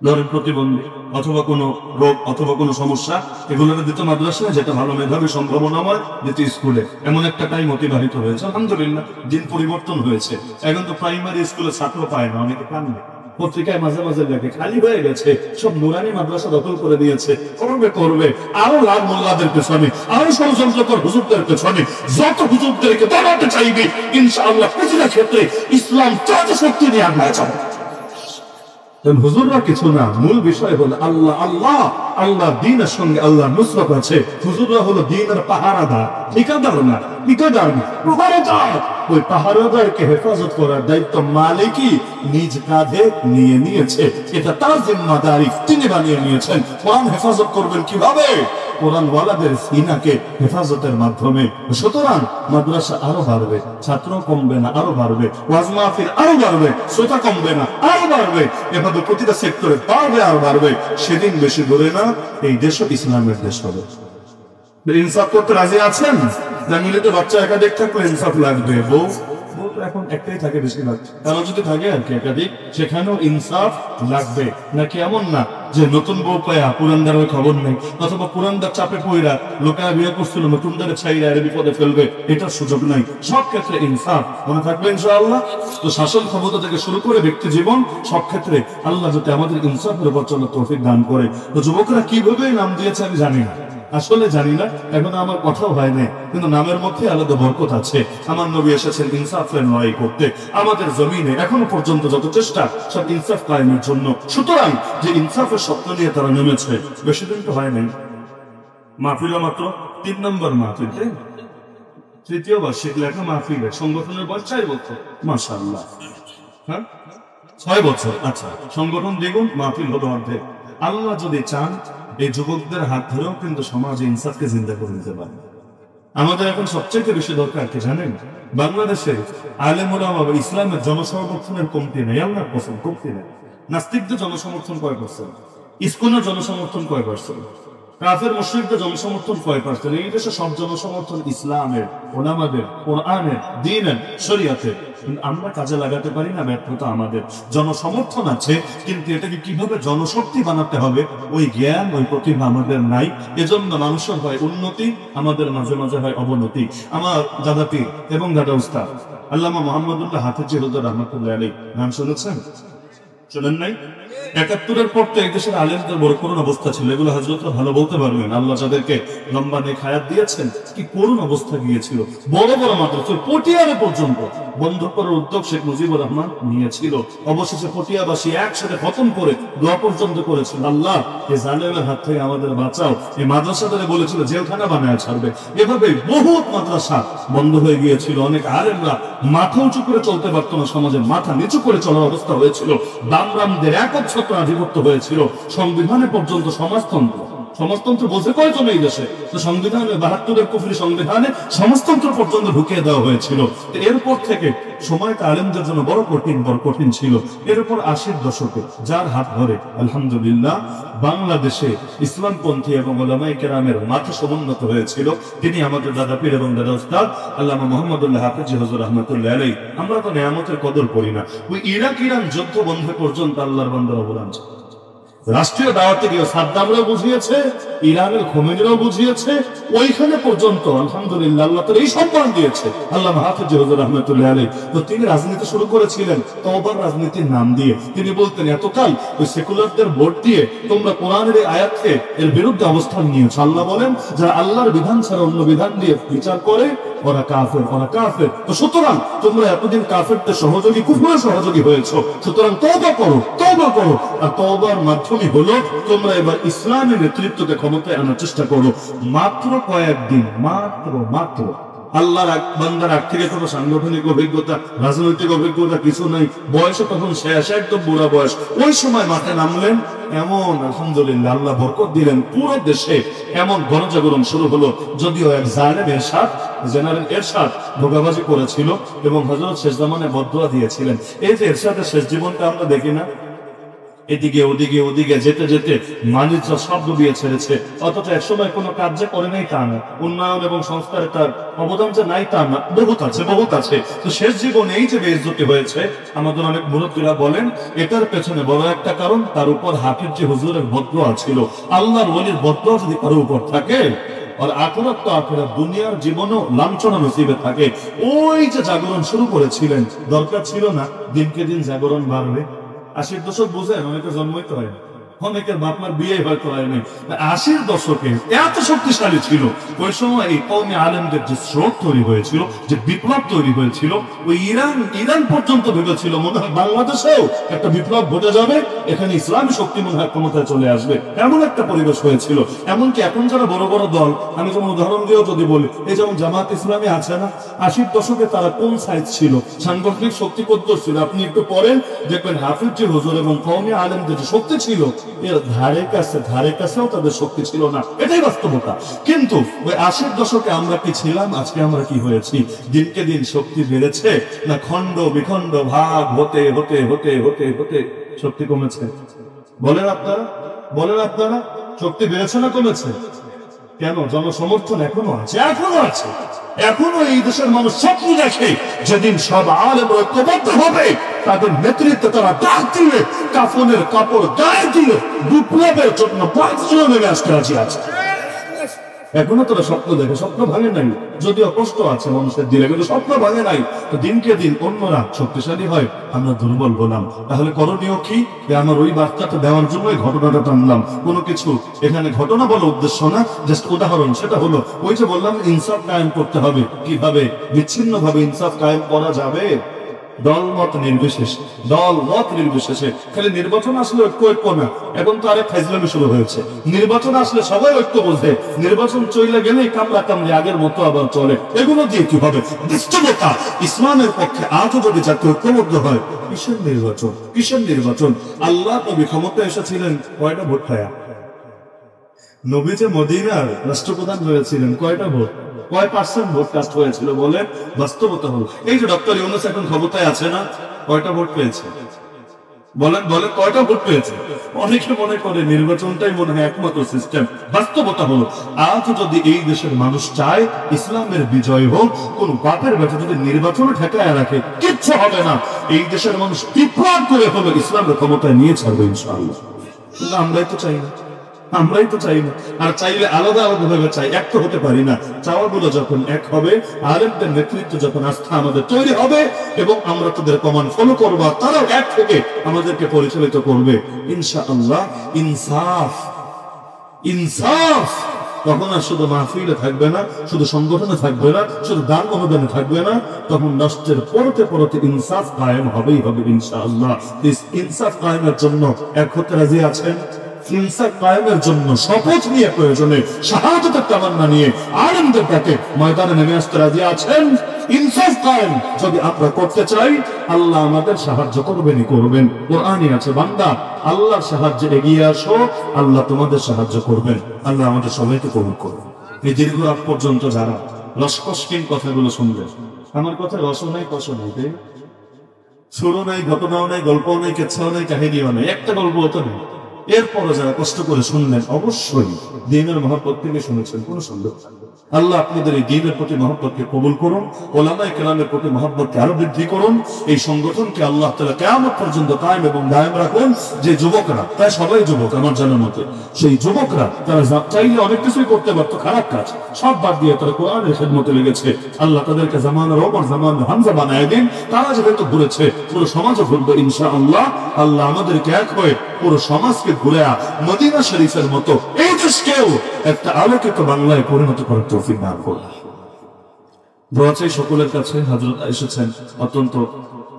ধরেন প্রতিবন্ধী অথবা কোনো রোগ অথবা কোনো সমস্যা, এগুলো দিত মাদ্রাসায়, যেটা ভালো মেধাবী সম্ভাবনাময় দিত স্কুলে। এমন একটা টাইম অতিবাহিত হয়েছে আলহামদুলিল্লাহ। দিন পরিবর্তন হয়েছে। এখন তো প্রাইমারি স্কুলে ছাত্র পায় না, অনেকে কান্দে। পত্রিকায় মাঝে মাঝে দেখে খালি হয়ে গেছে, সব নুরানি মাদ্রাসা দখল করে দিয়েছে। করবে আরো লাভ মোল্লাদের পেছনে, আরো ষড়যন্ত্রকর হুজুরদের পেছনে, যত হুজুরদেরকে দাঁড়াতে চাইবে ইনশাআল্লাহ প্রতিটা ক্ষেত্রে ইসলাম তত শক্তি নিয়ে আগায় যাবে। হুজুররা কিছু না, মূল বিষয় হলো আল্লাহ। আল্লাহ আল্লাহ দ্বীনের সঙ্গে আল্লাহ নুসরত আছে। হুজুররা হলো দ্বীনের পাহারাদার, ঠিকাদার না, ঠিকাদার না, পাহারাদার। ওই পাহারাদারকে হেফাজত করার দায়িত্ব মালিকই নিজ কাঁধে নিয়ে নিয়েছে। এটা তার জিম্মাদারি, তিনি বানিয়ে নিয়েছেন। কোরআন হেফাজত করবেন কিভাবে? কোরআনওয়ালাদের সিনাকে হেফাজতের মাধ্যমে। সুতরাং মাদ্রাসা আরো বাড়বে, ছাত্র কমবে না, আরো বাড়বে। ওয়াজ মাহফিল আরো বাড়বে, শ্রোতা কমবে না, আরো বাড়বে। এভাবে প্রতিটা সেক্টরে বাড়বে আর বাড়বে। সেদিন বেশি দূরে না, এই দেশও ইসলামের দেশ হবে। ইনসাফ করতে রাজি আছেন? ফ্যামিলিতে বাচ্চা একাধিক থাকলে ইনসাফ লাগবে। বউ তো এখন একটাই থাকে বেশিরভাগ, তারা যদি থাকে আর কি একাধিক, সেখানেও ইনসাফ লাগবে। নাকি এমন না যে নতুন বউ পায়া পুরানদারের খবর নেই, অথবা পুরানদার চাপে পইরা লোকেরা বিয়ে করছিল, নতুনদারে ছাইরা এর বিপদে ফেলবে, এটার সুযোগ নাই। সব ক্ষেত্রে ইনসাফ মনে থাকবে ইনশাআল্লাহ। তো শাসন ক্ষমতা থেকে শুরু করে ব্যক্তি জীবন সব ক্ষেত্রে আল্লাহ যাতে আমাদের ইনসাফের উপর চলার তৌফিক দান করে। তো যুবকরা কিভাবে নাম দিয়েছে আমি জানি না, আসলে জানি না, এখন আমার কথাও হয় না, কিন্তু নামের মধ্যে আলাদা বরকত আছে। আমার নবী এসেছেন ইনসাফের লড়াই করতে। আমাদের জমিনে এখনো পর্যন্ত যত চেষ্টা সব ইনসাফ কায়েমের জন্য। সুতরাং যে ইনসাফের স্বপ্ন নিয়ে তারা নেমেছে, বেশি দিন তো হয় নাই। মাহফিল মাত্র 3 নম্বর মাহফিল, 3য় বার্ষিক লেখা মাহফিল। সংগঠনের বয়স 4 বছর, মাশাআল্লাহ। হ্যাঁ 6 বছর। আচ্ছা, সংগঠন দ্বিগুণ, মাহফিল হলো অর্ধেক। আল্লাহ যদি চান এই যুবকদের হাত ধরেও কিন্তু সমাজে ইনসাফকে জিন্দা করে দিতে পারে। আমাদের এখন সবচেয়ে বেশি দরকার কি জানেন? বাংলাদেশে আলেম ওলামা বা ইসলামের জনসমর্থনের কমতি নেই। আল্লাহর কসম কমতি নেই। নাস্তিকদের জনসমর্থন কয় পার্সেন্ট? ইসকনের জনসমর্থন কয় পার্সেন্ট? কাফের মুশরিকদের জনসমর্থন কয় পার্সেন্ট? এই দেশে সব জনসমর্থন ইসলামের, ওলামাদের, কোরআনের, দ্বীনের, শরীয়তের। কিন্তু আমরা কাজে লাগাতে পারি না, ব্যর্থতা আমাদের। জনসমর্থন আছে, কিন্তু এটাকে কিভাবে জনশক্তি বানাতে হবে ওই জ্ঞান, ওই প্রতিভা আমাদের নাই। এজন্য মানুষের হয় উন্নতি, আমাদের মাঝে মাঝে হয় অবনতি। আমার দাদা পীর এবং দাদা উস্তাদ আল্লামা মুহাম্মদুল্লাহ হাফিজ হুজুর রহমাতুল্লাহ আলাইহি নাম শুনেছেন? শোনেন নাই? একাত্তরের পর তো এই দেশের আলেমদের বড় করুণ অবস্থা ছিল, এগুলো হযরতরা ভালো বলতে পারবেন। আল্লাহ যাদেরকে লম্বা নেক হায়াত দিয়েছেন, কি করুণ অবস্থা গিয়েছিল। বড় বড় মাদ্রাসা পটিয়ারে পর্যন্ত বন্ধ করার উদ্যোগ শেখ মুজিবুর রহমান নিয়েছিল। অবশেষে পটিয়াবাসী একসাথে খতম করে দোয়া পর্যন্ত করেছিল, আল্লাহ এই জালেমের হাত থেকে আমাদের বাঁচাও। এই মাদ্রাসাদের বলেছিল জেলখানা বানায় ছাড়বে। এভাবে বহুত মাদ্রাসা বন্ধ হয়ে গিয়েছিল। অনেক আলেমরা মাথা উঁচু করে চলতে পারতো না, সমাজের মাথা নিচু করে চলার অবস্থা হয়েছিল। দামরামদের একচ্ছত্র আধিপত্য হয়েছিল। সংবিধানে পর্যন্ত সমাজতন্ত্র বোঝে কয়জন এই দেশে? তো সংবিধানে 72-এর কুফরি সংবিধানে সমাজতন্ত্র পর্যন্ত ঢুকিয়ে দেওয়া হয়েছিল। এরপর থেকে সময়টা আলেমদের জন্য বড় কঠিন ছিল। এরপর 80-র দশকে যার হাত ধরে আলহামদুলিল্লাহ বাংলাদেশে ইসলামপন্থী এবং উলামায়ে কেরামের মাথা সমুন্নত হয়েছিল, তিনি আমাদের দাদা পীর এবং দাদা উস্তাদ আল্লামা মুহাম্মদুল্লাহ হাফেজ হুজুর রাহমাতুল্লাহ আলাইহি। আমরা তো নিয়ামতের কদর করি না। ওই ইরান যুদ্ধ বন্ধ পর্যন্ত আল্লাহর বান্দার অবদান ছিল। রাষ্ট্রীয় দাওয়াতে গিয়ে সাদ্দামরাও বুঝিয়েছে, ইরানের খোমেনিরাও বুঝিয়েছে, ওইখানে পর্যন্ত আলহামদুলিল্লাহ আল্লাহ তাআলা এই সম্মান দিয়েছে আল্লামা হাফেজ হুজুর রাহমাতুল্লাহ আলাইহি। তো তিনি রাজনীতি শুরু করেছিলেন তওবার রাজনীতির নাম দিয়ে। তিনি বলতেন এতকাল ওই সেকুলারদের ভোট দিয়ে তোমরা কোরআনের এই আয়াতকে এর বিরুদ্ধে অবস্থান নিয়েছো। আল্লাহ বলেন যারা আল্লাহর বিধান ছাড়া অন্য বিধান দিয়ে বিচার করে ওরা কাফের। তো সুতরাং তোমরা এতদিন কাফেরদের সহযোগী, কুফরের সহযোগী হয়েছো। সুতরাং তওবা করো। আর তওবার মাধ্যমে হলো তোমরা এবার ইসলামের নেতৃত্বকে ক্ষমতায় আনার চেষ্টা করো। মাত্র কয়েকদিন, মাত্র আল্লাহর বান্দার আগ থেকে কোনো সাংগঠনিক অভিজ্ঞতা, রাজনৈতিক অভিজ্ঞতা কিছু নাই। বয়সে তখন শেষ, একদম বুড়া বয়স। ওই সময় মাথায় নামলেন, এমন আলহামদুলিল্লাহ আল্লাহ বরকত দিলেন, পুরো দেশে এমন গণজাগরণ শুরু হলো। যদিও এক জালেম এরশাদ, জেনারেল এরশাদ ধোঁকাবাজি করেছিল এবং হযরত শেষ জামানে বদদুয়া দিয়েছিলেন। এই যে এরশাদের শেষ জীবনটা আমরা দেখি না, এদিকে ওদিকে যেতে মানুষরা সব ডুবিয়ে ছেড়েছে। অথচ একসময় কোনো কার্য করে নাই তা না, উন্নয়ন এবং সংস্কারে তার অবদান যে নাই তা না, বহুত আছে। তো শেষ জীবনে এই যে বেইজ্জতি হয়েছে, আমাদের অনেক মুরব্বীরা বলেন এটার পেছনে বড় একটা কারণ তার উপর হাফিজ যে হুজুরের বদদুয়া ছিল। আল্লাহর ওলির বদদুয়া যদি কারো উপর থাকে আর আখিরাত তো আখিরাত, দুনিয়ার জীবনও লাঞ্ছনা নসিবে থাকে। ওই যে জাগরণ শুরু করেছিলেন, দরকার ছিল না দিনকে দিন জাগরণ বাড়বে। 80-র দশক বুঝেন, অনেকে জন্মই তো হয়, অনেকের বাপমার বিয়ে হয়তো হয় নাই। 80-র দশকে এত শক্তিশালী ছিল। ওই সময় এই কওমি আলেমদের যে স্রোত তৈরি হয়েছিল, যে বিপ্লব তৈরি হয়েছিল, ওই ইরান পর্যন্ত ভেবেছিল মনে হয় বাংলাদেশেও একটা বিপ্লব ঘটে যাবে, এখানে ইসলামী শক্তি মনে হয় ক্ষমতায় চলে আসবে, এমন একটা পরিবেশ হয়েছিল। এমনকি এখন যারা বড় বড় দল, আমি যেমন উদাহরণ দিয়েও যদি বলি, এই যেমন জামাত ইসলামী আছে না, 80-র দশকে তারা কোন সাইজ ছিল, সাংগঠনিক শক্তি কত ছিল, আপনি একটু পড়েন দেখবেন হাফিজ হুজুর এবং কওমি আলেমদের যে শক্তি ছিল এর ধারে কাছেও তাদের শক্তি ছিল না। এটাই বাস্তবতা। কিন্তু ওই 80-র দশকে আমরা কি ছিলাম, আজকে আমরা কি হয়েছি? দিনকে দিন শক্তি বেড়েছে না খণ্ড বিখণ্ড ভাগ হতে শক্তি কমেছে? বলেন আপনারা শক্তি বেড়েছে না কমেছে? কেন? জনসমর্থন এখনো আছে। এখনো এই দেশের মানুষ স্বপ্ন দেখে যেদিন সব আলেম ঐক্যবদ্ধ হবে, তাদের নেতৃত্বে তারা ডাক দিলে, কাফনের কাপড় গায়ে দিলে বিপ্লবের জন্য 5 জন নেমে আসতে রাজি আছে। এখনো তারা স্বপ্ন দেখে, স্বপ্ন ভাঙে নাই। যদিও কষ্ট আছে মানুষের দিলে, কিন্তু স্বপ্ন ভাঙে নাই। তো দিনকে দিন অন্যরা শক্তিশালী হয়, আমরা দুর্বল হলাম। তাহলে করণীয় কি? আমার ওই বার্তাটা দেওয়ার জন্যই ঘটনাটা টানলাম। কোনো কিছু এখানে ঘটনা বলা উদ্দেশ্য না, জাস্ট উদাহরণ। সেটা হলো ওই যে বললাম ইনসাফ কায়েম করতে হবে। কিভাবে? বিচ্ছিন্ন ভাবে ইনসাফ কায়েম করা যাবে? দলমত নির্বিশেষে। খালি নির্বাচন আসলে ঐক্য না, এখন তো আরেক ফাইজলামি শুরু হয়েছে। নির্বাচন আসলে সবাই ঐক্য বোঝে, নির্বাচন চলে গেলেই কামড়ি আগের মতো আবার চলে। এগুলো দিয়ে কি হবে? বাস্তবতা ইসলামের পক্ষে আজও যদি জাতীয় ঐক্যবদ্ধ হয়, কিসের নির্বাচন? আল্লাহ নবী ক্ষমতায় এসেছিলেন কয়টা ভোট খায়া? নবী যে মদিনার রাষ্ট্রপ্রধান হয়েছিলেন কয়টা ভোট, কয় % ভোট কাস্ট হয়েছিল? বলে বাস্তবতা হল এই যে ডক্টর ইউনূস এখন ক্ষমতায় আছে না, কয়টা ভোট পেয়েছে? বলেন কয়টা ভোট পেয়েছে? অনেকে মনে করে নির্বাচনটাই মনে হয় একমাত্র সিস্টেম। বাস্তবতা হলো আজ যদি এই দেশের মানুষ চায় ইসলামের বিজয় হোক, কোন বাপের বেটা যদি নির্বাচনে ঠেকায় রাখে কিচ্ছু হবে না। এই দেশের মানুষ বিপ্লব করে হলো ইসলামের ক্ষমতায় নিয়ে ছাড়বে ইনশাআল্লাহ। কিন্তু আমরাই তো চাই না। আমরাই তো চাই না। আর চাইলে আলাদা আলাদা ভাবে চাই, এক তো হতে পারি না। চাওয়াগুলো যখন এক হবে, আলেমদের নেতৃত্ব যখন আস্থা আমাদের তৈরি হবে এবং আমরা তাদের কমান্ড ফলো করবো, তারাও এক থেকে আমাদেরকে পরিচালিত করবে ইনশাআল্লাহ। ইনসাফ, ইনসাফ তখন আর শুধু মাহফিলে থাকবে না, শুধু সংগঠনে থাকবে না, শুধু দান অনুদানে থাকবে না, তখন নষ্টের পরতে পরতে ইনসাফ কায়েম হবেই হবে ইনশাআল্লাহ। ইনসাফ কায়েমের জন্য এক হতে রাজি আছেন? ইনসাফ কায়েমের জন্য শপথ নিয়ে, প্রয়োজনে শাহাদাতের তামান্না নিয়ে আলেমদের কাছে ময়দানে নেমে আসতে রাজি আছেন? ইনসাফ কায়েম যদি আমরা করতে চাই, আল্লাহ আমাদের সাহায্য করবেনই করবেন। কোরআনে আছে, বান্দা আল্লাহর সাহায্যে এগিয়ে আসো, আল্লাহ তোমাদের সাহায্য করবেন। আল্লাহ আমাদের সবাইকে কবুল করবেন। এই দীর্ঘ রাত পর্যন্ত যারা রসকসহীন কথাগুলো শুনবেন, আমার কথা রস নাই, কষ নাই, তাই শুরু নাই, ঘটনাও নাই, গল্পও নাই, কেচ্ছাও নাই, কাহিনীও নাই, একটা গল্প তো নেই। এরপরও যারা কষ্ট করে শুনলেন, অবশ্যই দ্বীনের মহব্বত থেকে শুনেছেন, কোনো সন্দেহ। আল্লাহ আপনাদের এই দ্বীনের প্রতি মহব্বতকে কবুল করুন, ওলামায়ে কেরামের প্রতি মহব্বতকে আরো বৃদ্ধি করুন। এই সংগঠনকে আল্লাহ তাআলা কিয়ামত পর্যন্ত কায়েম এবং দায়েম রাখুন। যে যুবকরা, প্রায় সবাই যুবক আমার জানার মতে, সেই যুবকরা তারা চাইলে অনেক কিছুই করতে পারতো, খারাপ কাজ সব বাদ দিয়ে তারা কোরআনের খেদমতে লেগেছে। আল্লাহ তাদেরকে জামানার ওমর, জামানার হামজা বানায় দিন। তারা যেহেতু ঘুরেছে, পুরো সমাজও ঘুরবে ইনশাআল্লাহ। আল্লাহ আমাদেরকে এক হয়ে পুরো সমাজকে ঘুরে মদিনা শরীফের মতো এই দেশকেও একটা আলোকিত বাংলায় পরিণত করার তৌফিক দান করুন। দোয়া চাই সকলের কাছে। হযরত এসেছেন অত্যন্ত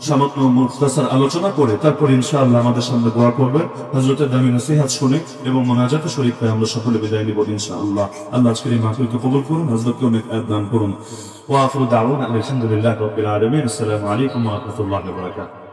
সামান্য মুখতাসার আলোচনা করে, তারপর ইনশাআল্লাহ আমাদের সামনে দোয়া করবেন। হযরতের দামি নসিহত শুনে এবং মোনাজাতে শরীক হয়ে আমরা সকলে বিদায় নিব ইনশাআল্লাহ। আল্লাহ আজকের এই মাহফিলকে কবুল করুন, হযরতকে অনেক দান করুন। ওয়া আখিরু দাওয়ানা আলহামদুলিল্লাহি রাব্বিল আলামিন। আসসালামু আলাইকুম ওয়া রাহমাতুল্লাহি ওয়া বারাকাতুহু।